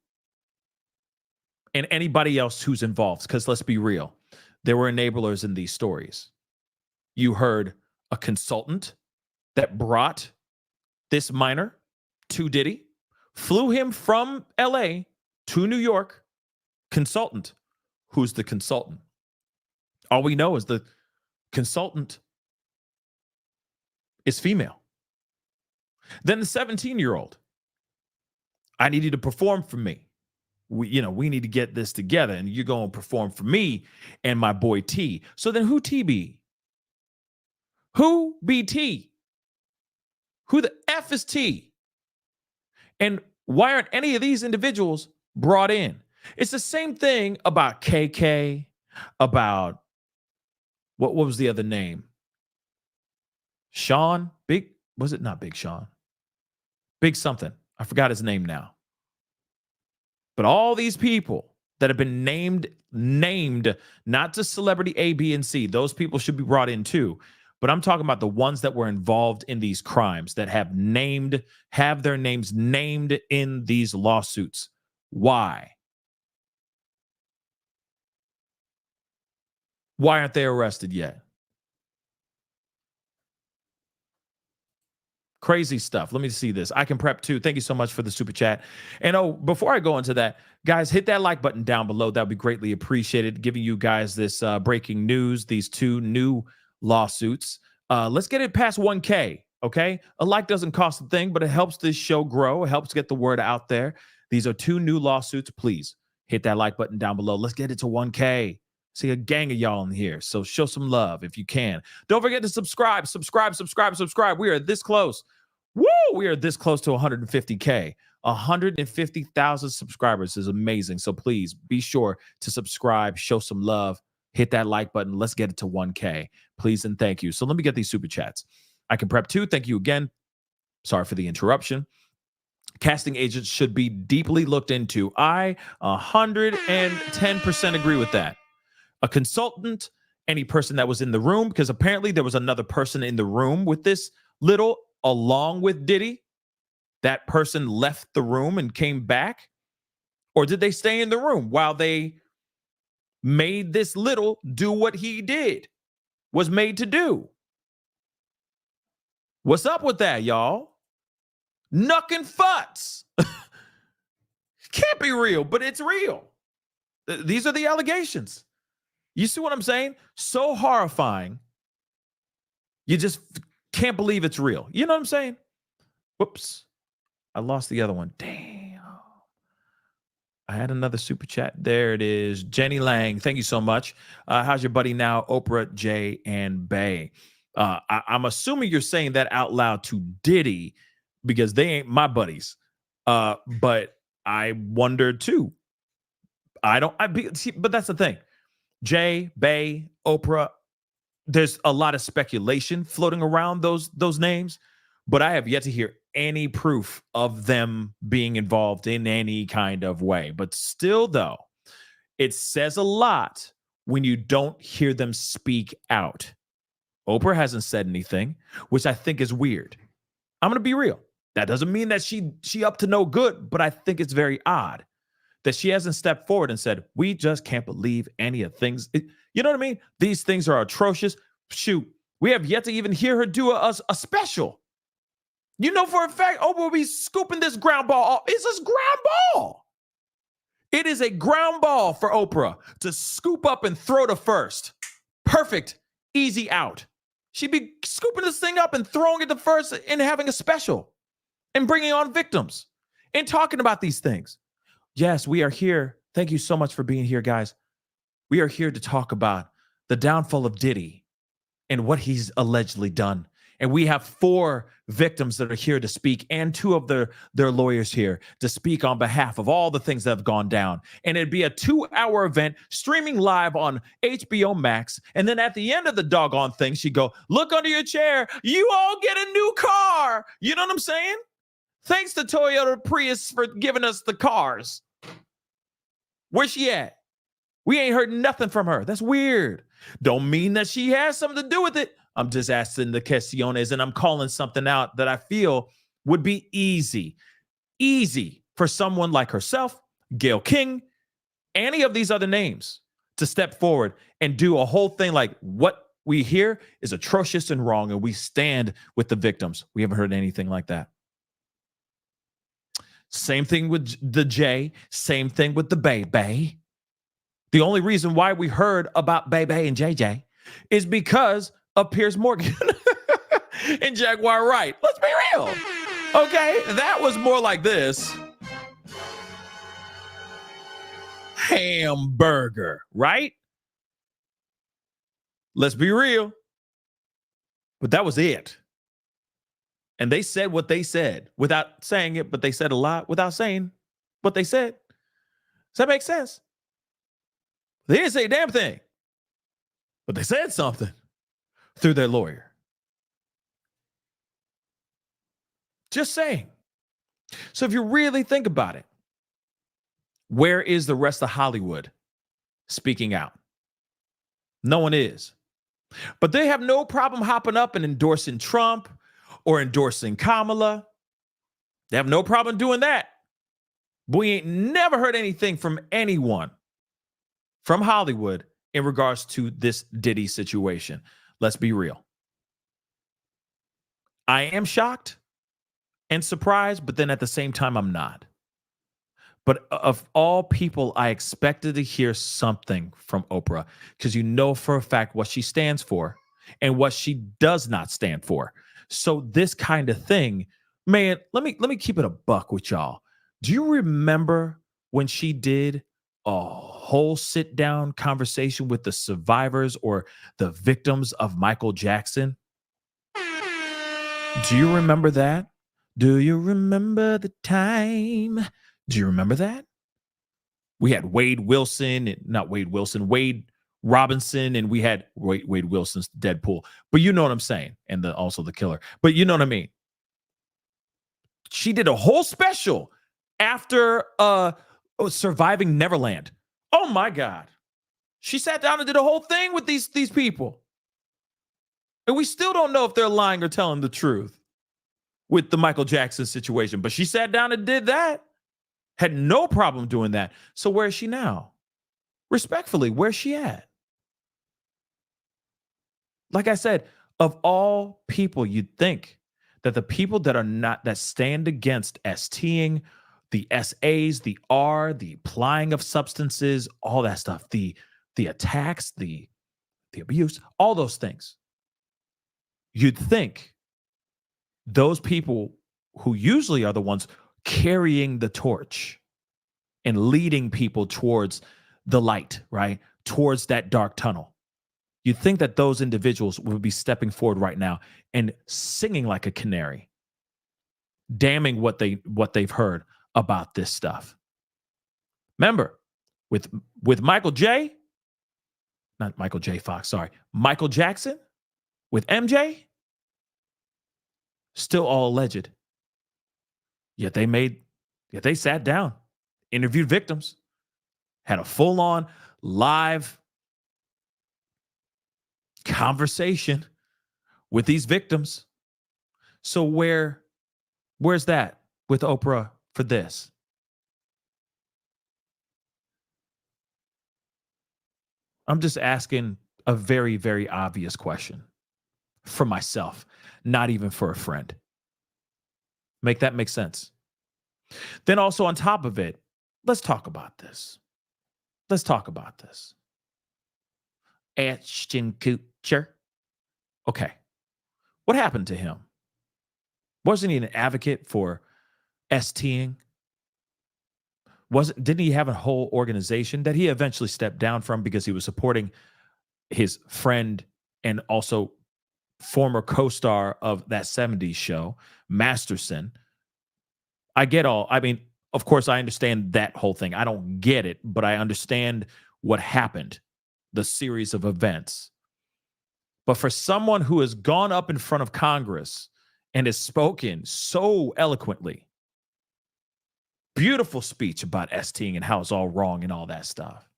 and anybody else who's involved. Because let's be real, there were enablers in these stories. You heard a consultant that brought this minor to Diddy, flew him from LA to New York. Consultant. Who's the consultant? All we know is the consultant is female. Then the 17-year-old. I need you to perform for me. We need to get this together, and you're going to perform for me and my boy T. So then who T be? Who be T? Who the F is T? And why aren't any of these individuals brought in? It's the same thing about KK, about what was the other name? Sean? Was it not Big Sean? Big something. I forgot his name now. But all these people that have been named, not just celebrity A, B, and C, those people should be brought in too. But I'm talking about the ones that were involved in these crimes that have their names named in these lawsuits. Why? Why aren't they arrested yet? Crazy stuff. Let me see this. I can prep too. Thank you so much for the super chat. And before I go into that, guys, hit that like button down below. That would be greatly appreciated. Giving you guys this breaking news, these two new lawsuits. Let's get it past 1K, okay? A like doesn't cost a thing, but it helps this show grow. It helps get the word out there. These are two new lawsuits. Please hit that like button down below. Let's get it to 1K. See a gang of y'all in here. So show some love if you can. Don't forget to subscribe. We are this close. Woo! We are this close to 150K. 150,000 subscribers is amazing. So please be sure to subscribe, show some love, hit that like button. Let's get it to 1K. Please and thank you. So let me get these super chats. I can prep too. Thank you again. Sorry for the interruption. Casting agents should be deeply looked into. I 110% agree with that. A consultant, any person that was in the room, because apparently there was another person in the room with this little, along with Diddy. That person left the room and came back? Or did they stay in the room while they made this little do what he was made to do? What's up with that, y'all? Knuckin' futs. Can't be real, but it's real. These are the allegations. You see what I'm saying? So horrifying. You just can't believe it's real. You know what I'm saying? Whoops. I lost the other one. Damn. I had another super chat. There it is. Jenny Lang. Thank you so much. How's your buddy now? Oprah, Jay, and Bay. I'm assuming you're saying that out loud to Diddy because they ain't my buddies. But I wonder too. But that's the thing. Jay, Bay, Oprah, there's a lot of speculation floating around those names, but I have yet to hear any proof of them being involved in any kind of way. But still, though, it says a lot when you don't hear them speak out. Oprah hasn't said anything, which I think is weird. I'm going to be real. That doesn't mean that she up to no good, but I think it's very odd that she hasn't stepped forward and said, we just can't believe any of things. You know what I mean? These things are atrocious. Shoot, we have yet to even hear her do a special. You know for a fact, Oprah will be scooping this ground ball off. It's this ground ball. It is a ground ball for Oprah to scoop up and throw to first. Perfect, easy out. She'd be scooping this thing up and throwing it to first and having a special and bringing on victims and talking about these things. Yes, we are here Thank you so much for being here, guys. We are here to talk about the downfall of Diddy and what he's allegedly done. And we have 4 victims that are here to speak, and 2 of their lawyers here to speak on behalf of all the things that have gone down. And it'd be a 2-hour event streaming live on HBO Max. And then at the end of the doggone thing, she'd go, look under your chair. You all get a new car. You know what I'm saying? Thanks to Toyota Prius for giving us the cars. Where's she at? We ain't heard nothing from her. That's weird. Don't mean that she has something to do with it. I'm just asking the questiones, and I'm calling something out that I feel would be easy for someone like herself, Gayle King, any of these other names to step forward and do a whole thing like what we hear is atrocious and wrong, and we stand with the victims. We haven't heard anything like that. Same thing with the J, same thing with the Bay. The only reason why we heard about Bay and JJ is because of Piers Morgan and Jaguar Wright. Let's be real. Okay, that was more like this. Hamburger, right? Let's be real. But that was it. And they said what they said without saying it, but they said a lot without saying what they said. Does that make sense? They didn't say a damn thing, but they said something through their lawyer. Just saying. So if you really think about it, where is the rest of Hollywood speaking out? No one is. But they have no problem hopping up and endorsing Trump or endorsing Kamala. They have no problem doing that. But we ain't never heard anything from anyone from Hollywood in regards to this Diddy situation. Let's be real. I am shocked and surprised, but then at the same time, I'm not. But of all people, I expected to hear something from Oprah, because you know for a fact what she stands for and what she does not stand for. So this kind of thing, man, let me keep it a buck with y'all. Do you remember when she did a whole sit down conversation with the survivors or the victims of Michael Jackson? Do you remember that? Do you remember the time? Do you remember that? We had Wade Robinson, and we had Wade Wilson's Deadpool. But you know what I'm saying. And also the killer. But you know what I mean. She did a whole special after Surviving Neverland. Oh my God. She sat down and did a whole thing with these people. And we still don't know if they're lying or telling the truth with the Michael Jackson situation. But she sat down and did that. Had no problem doing that. So where is she now? Respectfully, where's she at? Like I said, of all people, you'd think that the people that are not, that stand against STing, the SAs, the R, the applying of substances, all that stuff, the attacks, the abuse, all those things, you'd think those people who usually are the ones carrying the torch and leading people towards the light, right? Towards that dark tunnel. You'd think that those individuals would be stepping forward right now and singing like a canary, damning what they've heard about this stuff. Remember, with Michael Jackson, with MJ, still all alleged. Yet they sat down, interviewed victims, had a full-on live conversation with these victims. So where's that with Oprah for this? I'm just asking a very, very obvious question for myself, not even for a friend. Make that make sense? Then also on top of it, let's talk about this. Ashton Kutcher. Okay. What happened to him? Wasn't he an advocate for STing? Didn't he have a whole organization that he eventually stepped down from because he was supporting his friend and also former co-star of that 70s show, Masterson? I mean, of course, I understand that whole thing. I don't get it, but I understand what happened, the series of events. But for someone who has gone up in front of Congress and has spoken so eloquently, beautiful speech about STing and how it's all wrong and all that stuff,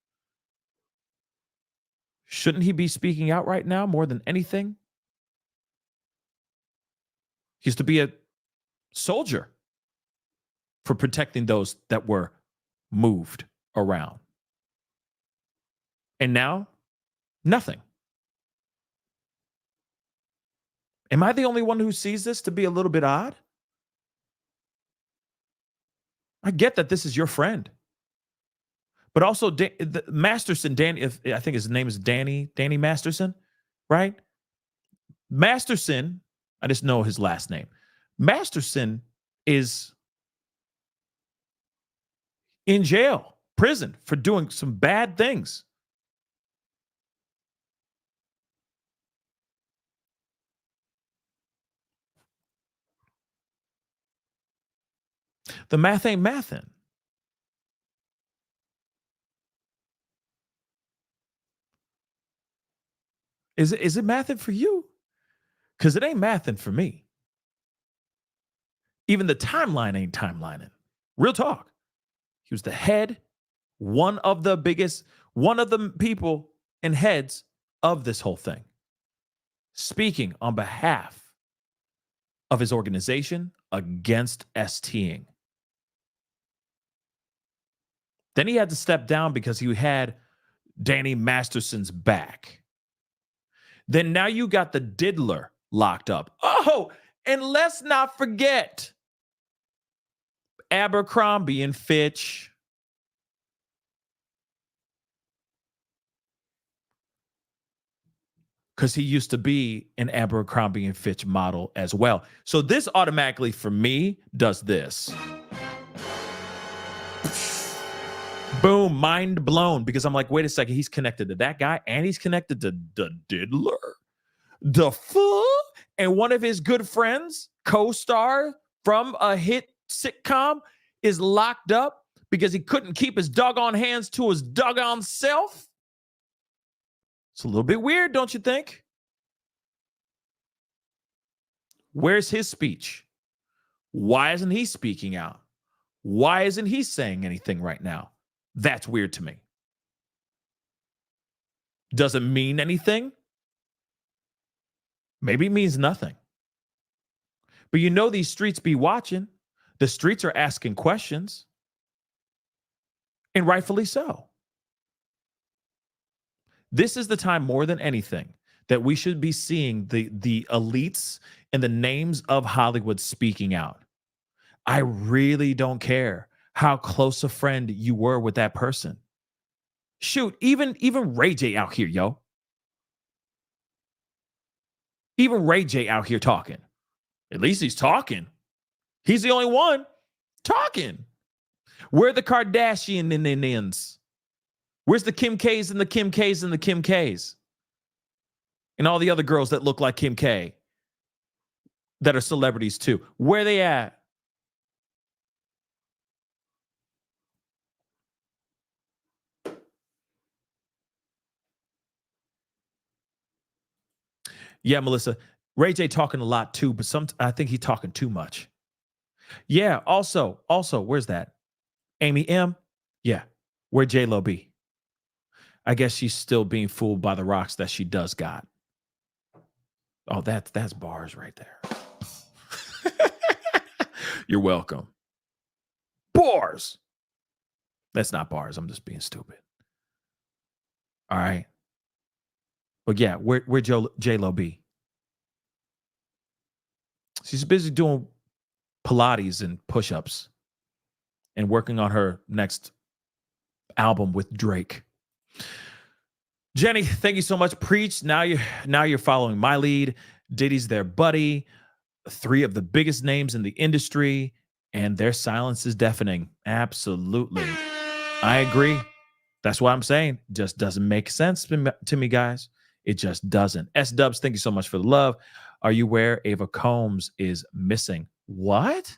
shouldn't he be speaking out right now more than anything? He used to be a soldier for protecting those that were moved around. And now, nothing. Am I the only one who sees this to be a little bit odd? I get that this is your friend. But also, Masterson, Danny, I think his name is Danny Masterson, right? Masterson, I just know his last name. Masterson is in jail, prison, for doing some bad things. The math ain't mathin'. Is it mathin' for you? Because it ain't mathin' for me. Even the timeline ain't timelining. Real talk. He was the head, one of the people and heads of this whole thing, speaking on behalf of his organization against STing. Then he had to step down because he had Danny Masterson's back. Then now you got the diddler locked up. Oh, and let's not forget Abercrombie and Fitch. Because he used to be an Abercrombie and Fitch model as well. So this automatically, for me, does this. Boom, mind blown. Because I'm like, wait a second, he's connected to that guy and he's connected to the diddler. The fool. And one of his good friends, co-star from a hit sitcom, is locked up because he couldn't keep his doggone hands to his doggone self. It's a little bit weird, don't you think? Where's his speech? Why isn't he speaking out? Why isn't he saying anything right now? That's weird to me. Does it mean anything? Maybe it means nothing. But you know these streets be watching. The streets are asking questions. And rightfully so. This is the time more than anything that we should be seeing the elites and the names of Hollywood speaking out. I really don't care how close a friend you were with that person. Shoot, even Ray J out here, yo. Even Ray J out here talking. At least he's talking. He's the only one talking. Where are the Kardashians? Where's the Kim K's and the Kim K's and the Kim K's? And all the other girls that look like Kim K that are celebrities too. Where are they at? Yeah, Melissa. Ray J talking a lot too, but I think he's talking too much. Yeah, also, where's that? Amy M? Yeah. Where J-Lo be? I guess she's still being fooled by the rocks that she does got. Oh, that's bars right there. You're welcome. Bars. That's not bars. I'm just being stupid. All right. But yeah, where J-Lo be? She's busy doing Pilates and push-ups and working on her next album with Drake. Jenny, thank you so much. Preach. Now you're following my lead. Diddy's their buddy. 3 of the biggest names in the industry. and their silence is deafening. Absolutely. I agree. That's what I'm saying. Just doesn't make sense to me, guys. It just doesn't. S Dubs, thank you so much for the love. Are you aware Ava Combs is missing? What?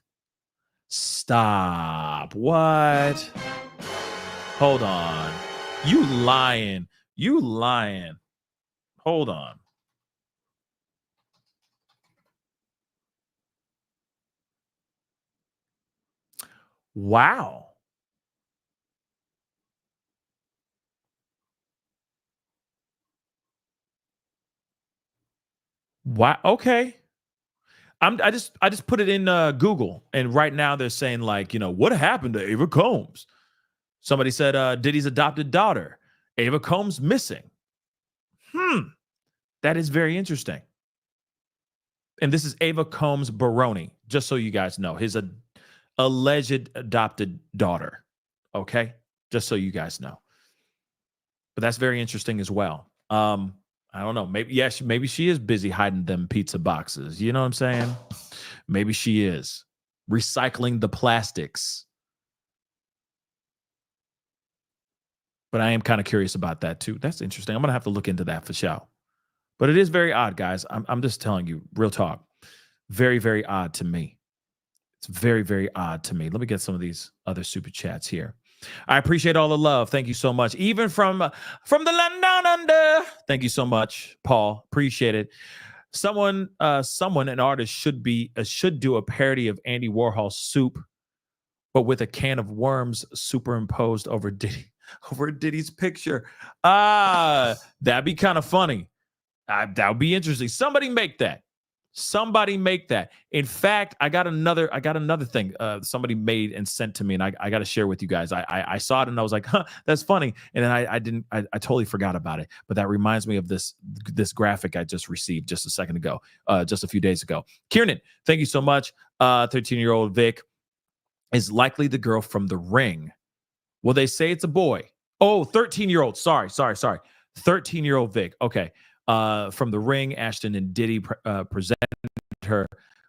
Stop. What? Hold on. You lying. You lying. Hold on. Wow. Wow. Okay. I just put it in Google, and right now they're saying, like, what happened to Ava Combs? Somebody said Diddy's adopted daughter, Ava Combs, missing. That is very interesting. And this is Ava Combs Baroni, just so you guys know, his alleged adopted daughter. Okay, just so you guys know. But that's very interesting as well. I don't know. Maybe she is busy hiding them pizza boxes. You know what I'm saying? Maybe she is recycling the plastics. But I am kind of curious about that too. That's interesting. I'm gonna have to look into that for sure. But it is very odd, guys. I'm just telling you, real talk. Very, very odd to me. It's very, very odd to me. Let me get some of these other super chats here. I appreciate all the love. Thank you so much. Even from the London under. Thank you so much, Paul. Appreciate it. Someone, an artist should do a parody of Andy Warhol's Soup, but with a can of worms superimposed over Diddy's picture. That'd be kind of funny. That would be interesting. Somebody make that. In fact, I got another thing somebody made and sent to me, and I got to share with you guys. I saw it and I was like, huh, that's funny. And then I totally forgot about it. But that reminds me of this graphic I just received just a second ago, just a few days ago. Kieran, thank you so much. 13-year-old Vic is likely the girl from The Ring. Well, they say it's a boy. Oh, 13-year-old. Sorry. 13-year-old Vic. Okay. From The Ring, Ashton and Diddy presented her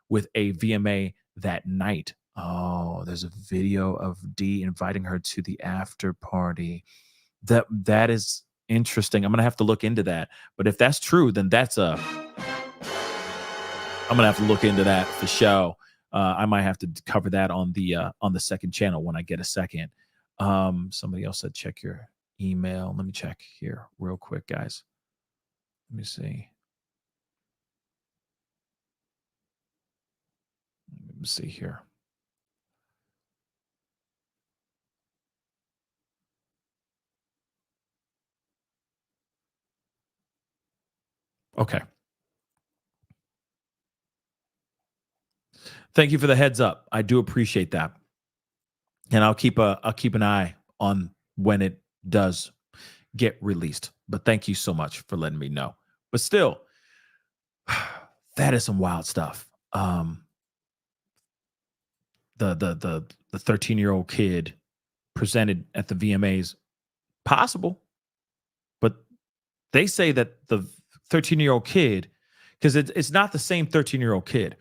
with a VMA that night. Oh, there's a video of D inviting her to the after party. That is interesting. I'm gonna have to look into that. But if that's true, then I'm gonna have to look into that for show. I might have to cover that on the second channel when I get a second. Somebody else said check your email. Let me check here real quick, guys. Let me see. Let me see here. Okay. Thank you for the heads up. I do appreciate that. And I'll keep an eye on when it does get released. But thank you so much for letting me know. But still, that is some wild stuff. The 13-year-old kid presented at the VMAs, possible, but they say that the 13-year-old kid, because it's not the same 13-year-old kid,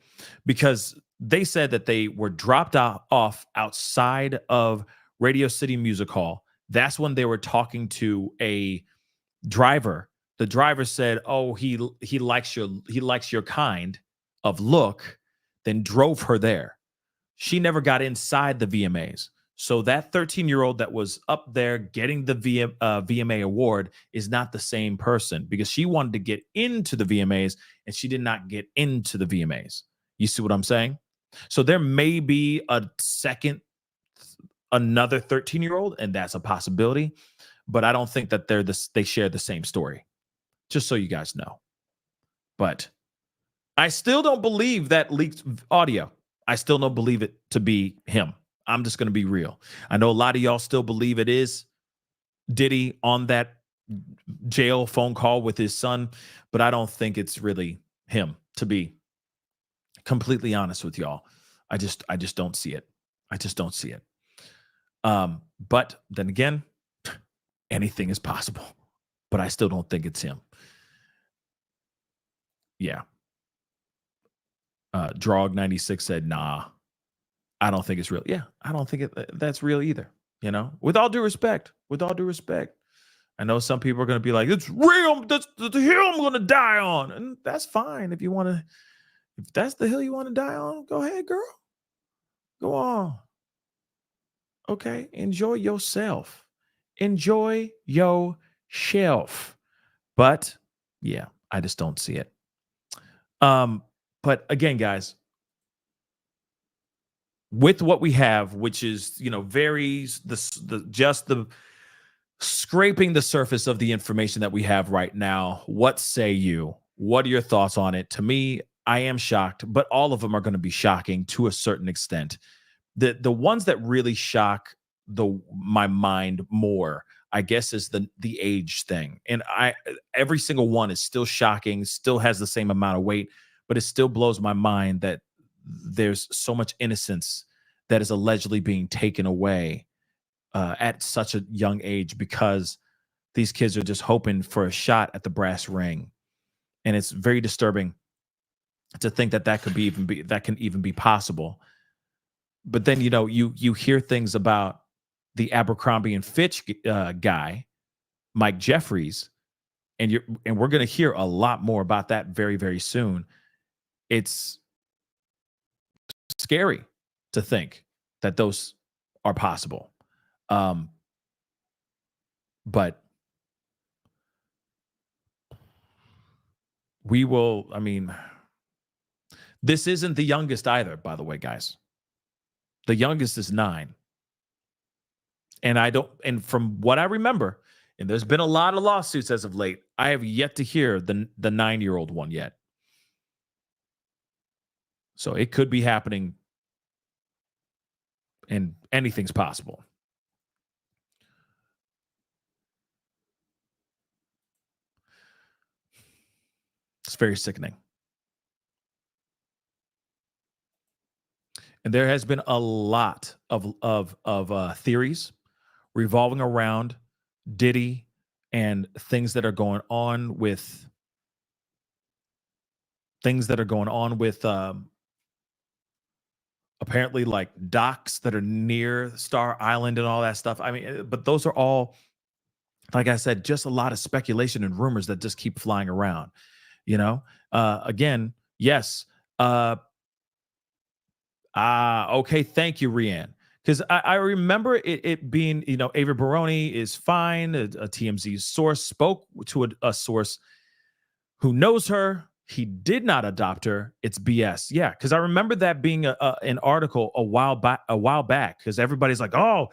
because they said that they were dropped off outside of Radio City Music Hall. That's when they were talking to a driver. The driver said, "Oh, he likes your kind of look," then drove her there. She never got inside the VMAs. So that 13-year-old that was up there getting the VMA award is not the same person, because she wanted to get into the VMAs and she did not get into the VMAs. You see what I'm saying? So there may be another 13-year-old, and that's a possibility, but I don't think that they share the same story. Just so you guys know. But I still don't believe that leaked audio. I still don't believe it to be him. I'm just going to be real. I know a lot of y'all still believe it is Diddy on that jail phone call with his son, but I don't think it's really him, to be completely honest with y'all. I just don't see it. I just don't see it. But then again, anything is possible, but I still don't think it's him. Yeah. Drog96 said, nah. I don't think it's real. Yeah, I don't think that's real either. You know, with all due respect, I know some people are going to be like, it's real. That's the hill I'm going to die on. And that's fine. If you want to, if that's the hill you want to die on, go ahead, girl. Go on. Okay. Enjoy yourself. Enjoy yourself. But yeah, I just don't see it. But again, guys, with what we have, which is, varies the scraping the surface of the information that we have right now. What say you? What are your thoughts on it? To me, I am shocked, but all of them are going to be shocking to a certain extent. The ones that really shock my mind more, I guess, is the age thing. And every single one is still shocking, still has the same amount of weight, but it still blows my mind that there's so much innocence that is allegedly being taken away at such a young age because these kids are just hoping for a shot at the brass ring. And it's very disturbing to think that that can even be possible. But then, you hear things about the Abercrombie and Fitch guy, Mike Jeffries, and we're going to hear a lot more about that very, very soon. It's scary to think that those are possible. But we will, this isn't the youngest either, by the way, guys. The youngest is 9. And from what I remember, and there's been a lot of lawsuits as of late, I have yet to hear the 9-year-old one yet. So it could be happening, and anything's possible. It's very sickening. And there has been a lot of theories revolving around Diddy and things that are going on with apparently like docks that are near Star Island and all that stuff. But those are all, like I said, just a lot of speculation and rumors that just keep flying around. Again, yes. Okay. Thank you, Rianne. Because I remember it being, Avery Baroni is fine. A TMZ source spoke to a source who knows her. He did not adopt her. It's BS. Yeah, because I remember that being an article a while back. Because everybody's like, oh,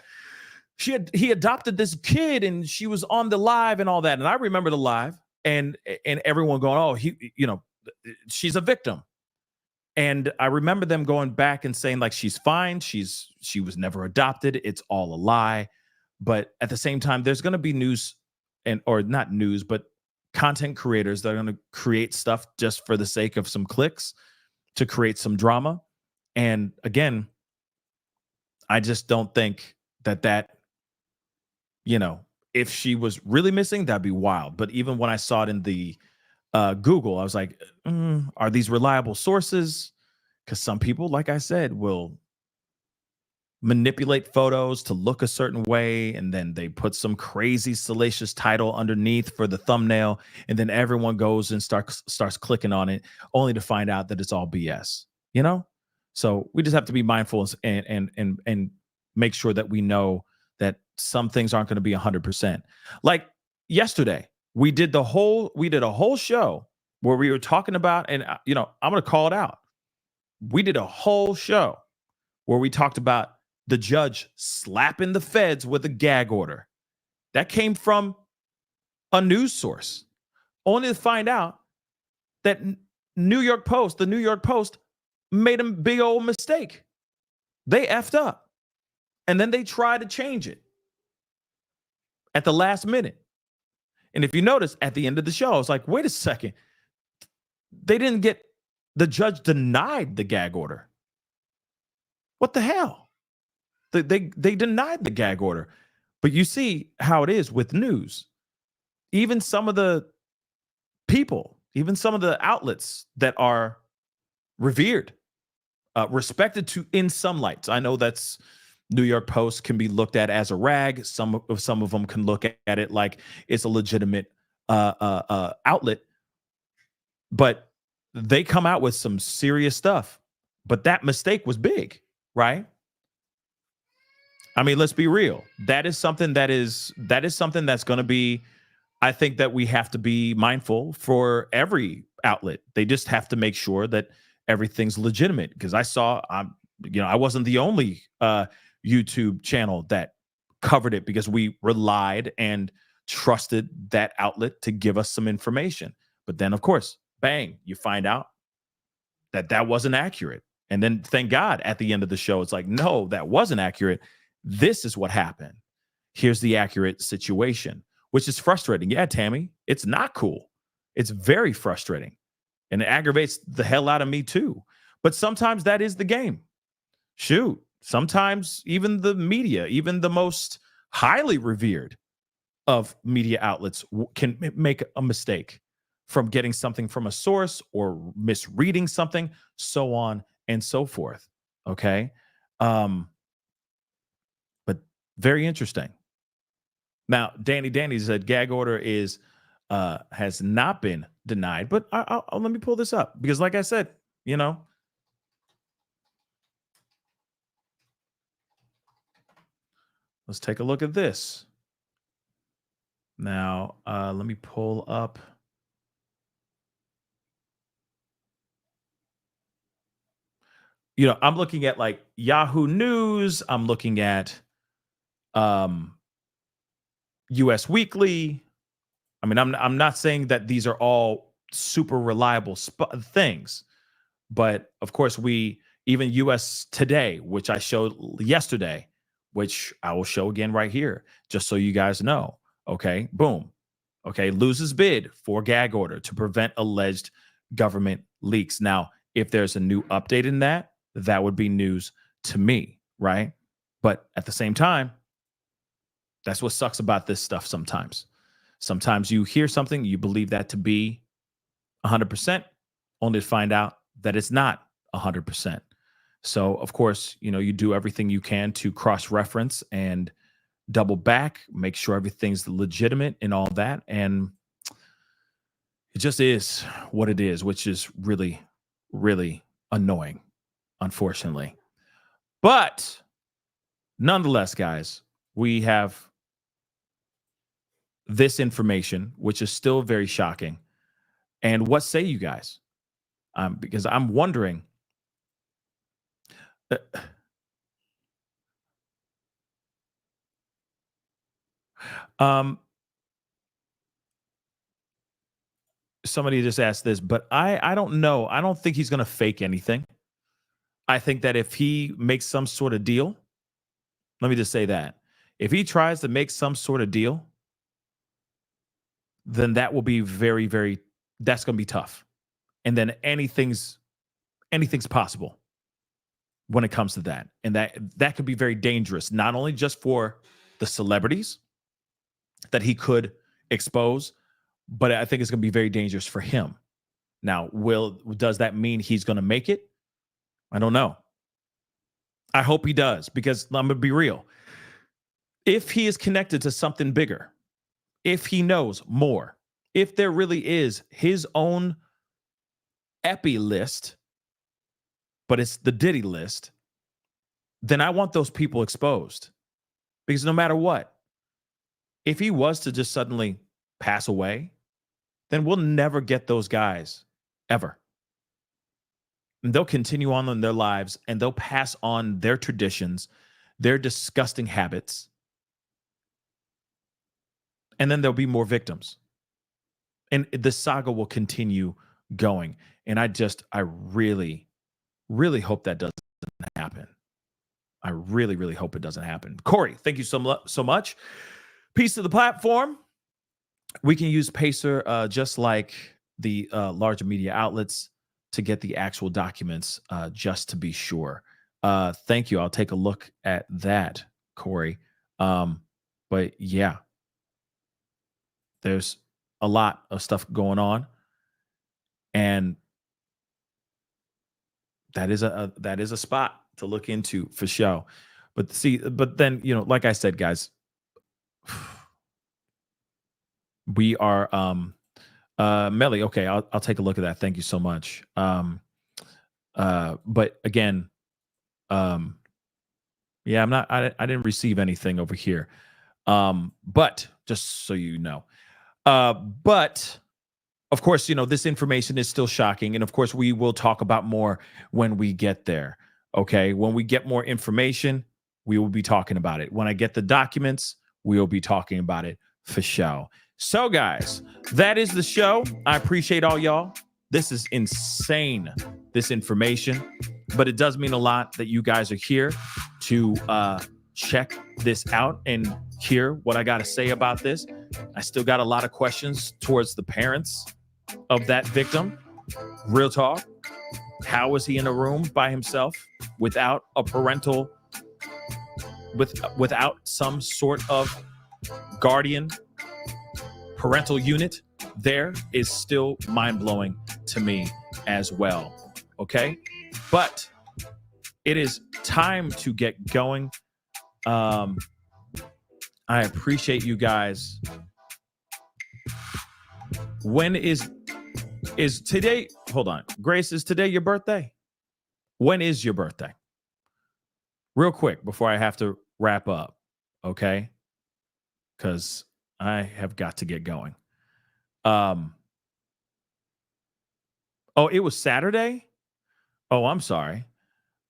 he adopted this kid and she was on the live and all that. And I remember the live and everyone going, oh, she's a victim. And I remember them going back and saying, like, she's fine. She was never adopted. It's all a lie. But at the same time, there's going to be news or not news, but content creators that are going to create stuff just for the sake of some clicks to create some drama. And again, I just don't think that, if she was really missing, that'd be wild. But even when I saw it in the Google, I was like, are these reliable sources? Because some people, like I said, will manipulate photos to look a certain way, and then they put some crazy salacious title underneath for the thumbnail, and then everyone goes and starts clicking on it, only to find out that it's all BS. So we just have to be mindful and make sure that we know that some things aren't going to be 100%. Like yesterday, we did a whole show where we were talking about, and I'm going to call it out. We did a whole show where we talked about the judge slapping the feds with a gag order. That came from a news source, only to find out that the New York Post made a big old mistake. They effed up. And then they tried to change it at the last minute. And if you notice, at the end of the show, I was like, wait a second. The judge denied the gag order. What the hell? They denied the gag order. But you see how it is with news. Even some of the people, even some of the outlets that are revered respected to in some lights. I know that's New York Post can be looked at as a rag. Some of them can look at it like it's a legitimate outlet, but they come out with some serious stuff. But that mistake was big, right? I mean, let's be real. That is something that's going to be. I think that we have to be mindful for every outlet. They just have to make sure that everything's legitimate. Because I wasn't the only YouTube channel that covered it because we relied and trusted that outlet to give us some information. But then, of course, bang, you find out that wasn't accurate. And then, thank God, at the end of the show, it's like, no, that wasn't accurate. This is what happened. Here's the accurate situation, which is frustrating. Yeah, Tammy, it's not cool. It's very frustrating. And it aggravates the hell out of me too. But sometimes that is the game. Shoot, sometimes even the media, even the most highly revered of media outlets can make a mistake from getting something from a source or misreading something, so on and so forth. Okay. But very interesting. Now, Danny said gag order has not been denied, but let me pull this up because, like I said, let's take a look at this. Now, let me pull up. I'm looking at like Yahoo News. I'm looking at US Weekly. I mean, I'm not saying that these are all super reliable things, but of course, even US Today, which I showed yesterday, which I will show again right here, just so you guys know. Okay, boom. Okay, loses bid for gag order to prevent alleged government leaks. Now, if there's a new update in that would be news to me, right? But at the same time, that's what sucks about this stuff sometimes. Sometimes you hear something, you believe that to be 100%, only to find out that it's not 100%. So, of course, you do everything you can to cross-reference and double back, make sure everything's legitimate and all that. And it just is what it is, which is really, really annoying, unfortunately. But nonetheless, guys, we have this information, which is still very shocking. And what say you guys? Because I'm wondering. Somebody just asked this, but I don't know. I don't think he's going to fake anything. I think that if he makes some sort of deal, let me just say that. If he tries to make some sort of deal, then that will be very, very, that's going to be tough. And then anything's possible when it comes to that. And that could be very dangerous, not only just for the celebrities that he could expose, but I think it's going to be very dangerous for him. Now, does that mean he's going to make it? I don't know. I hope he does, because I'm going to be real. If he is connected to something bigger, if he knows more, if there really is his own epi list, but it's the Diddy list, then I want those people exposed. Because no matter what, if he was to just suddenly pass away, then we'll never get those guys ever. And they'll continue on in their lives, and they'll pass on their traditions, their disgusting habits. And then there'll be more victims. And the saga will continue going. And I really, really hope that doesn't happen. I really, really hope it doesn't happen. Corey, thank you so much. Piece of the platform. We can use Pacer just like the larger media outlets to get the actual documents just to be sure. Thank you. I'll take a look at that, Corey. But yeah, there's a lot of stuff going on. And that is a spot to look into for sure. But then, like I said, guys, we are Melly. Okay, I'll take a look at that. Thank you so much. But again, yeah, I didn't receive anything over here. But just so you know, but of course, this information is still shocking. And of course, we will talk about more when we get there. Okay. When we get more information, we will be talking about it. When I get the documents, we will be talking about it for sure. So, guys, that is the show. I appreciate all y'all. This is insane, this information, but it does mean a lot that you guys are here to check this out and hear what I got to say about this. I still got a lot of questions towards the parents of that victim. Real talk. How was he in a room by himself without a parental, without some sort of guardian parental unit? There is still mind-blowing to me as well. Okay? But it is time to get going. I appreciate you guys. When is today? Hold on. Grace, is today your birthday? When is your birthday? Real quick before I have to wrap up. Okay? Because I have got to get going. Oh, it was Saturday? Oh, I'm sorry.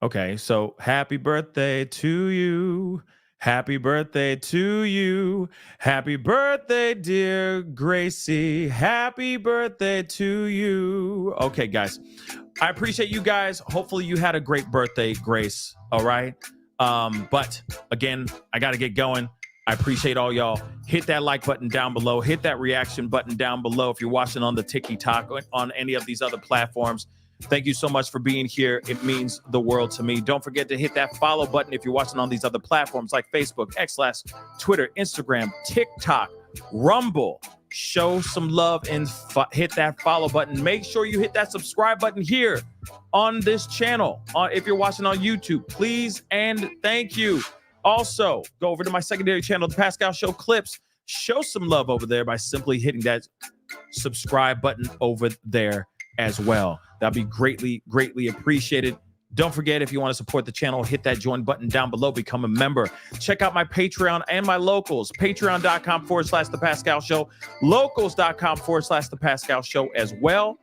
Okay, so happy birthday to you. Happy birthday to you. Happy birthday, dear Gracie. Happy birthday to you. Okay, guys. I appreciate you guys. Hopefully you had a great birthday, Grace. All right. But again, I got to get going. I appreciate all y'all. Hit that like button down below. Hit that reaction button down below if you're watching on the TikTok or on any of these other platforms. Thank you so much for being here. It means the world to me. Don't forget to hit that follow button if you're watching on these other platforms like Facebook, X, Twitter, Instagram, TikTok, Rumble. Show some love and hit that follow button. Make sure you hit that subscribe button here on this channel. If you're watching on YouTube, please and thank you. Also, go over to my secondary channel, The Pascal Show Clips. Show some love over there by simply hitting that subscribe button over there as well. That'd be greatly, greatly appreciated. Don't forget, if you want to support the channel, hit that join button down below. Become a member. Check out my Patreon and my locals. Patreon.com/The Pascal Show. Locals.com/The Pascal Show as well.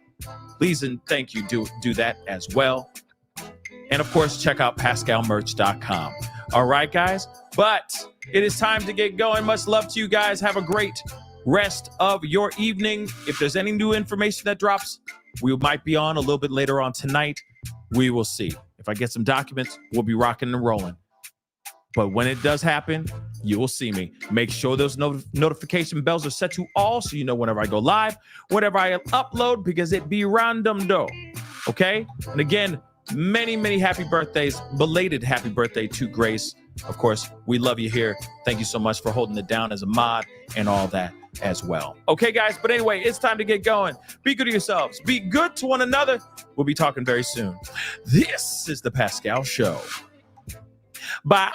Please and thank you. Do that as well. And of course, check out PascalMerch.com. All right, guys. But it is time to get going. Much love to you guys. Have a great rest of your evening. If there's any new information that drops, we might be on a little bit later on tonight. We will see. If I get some documents, we'll be rocking and rolling. But when it does happen, you will see me. Make sure those notification bells are set to all so you know whenever I go live, whenever I upload, because it be random though. Okay? And again, many, many happy birthdays. Belated happy birthday to Grace. Of course, we love you here. Thank you so much for holding it down as a mod and all that as well. Okay, guys, but anyway, it's time to get going. Be good to yourselves. Be good to one another. We'll be talking very soon. This is The Pascal Show. Bye.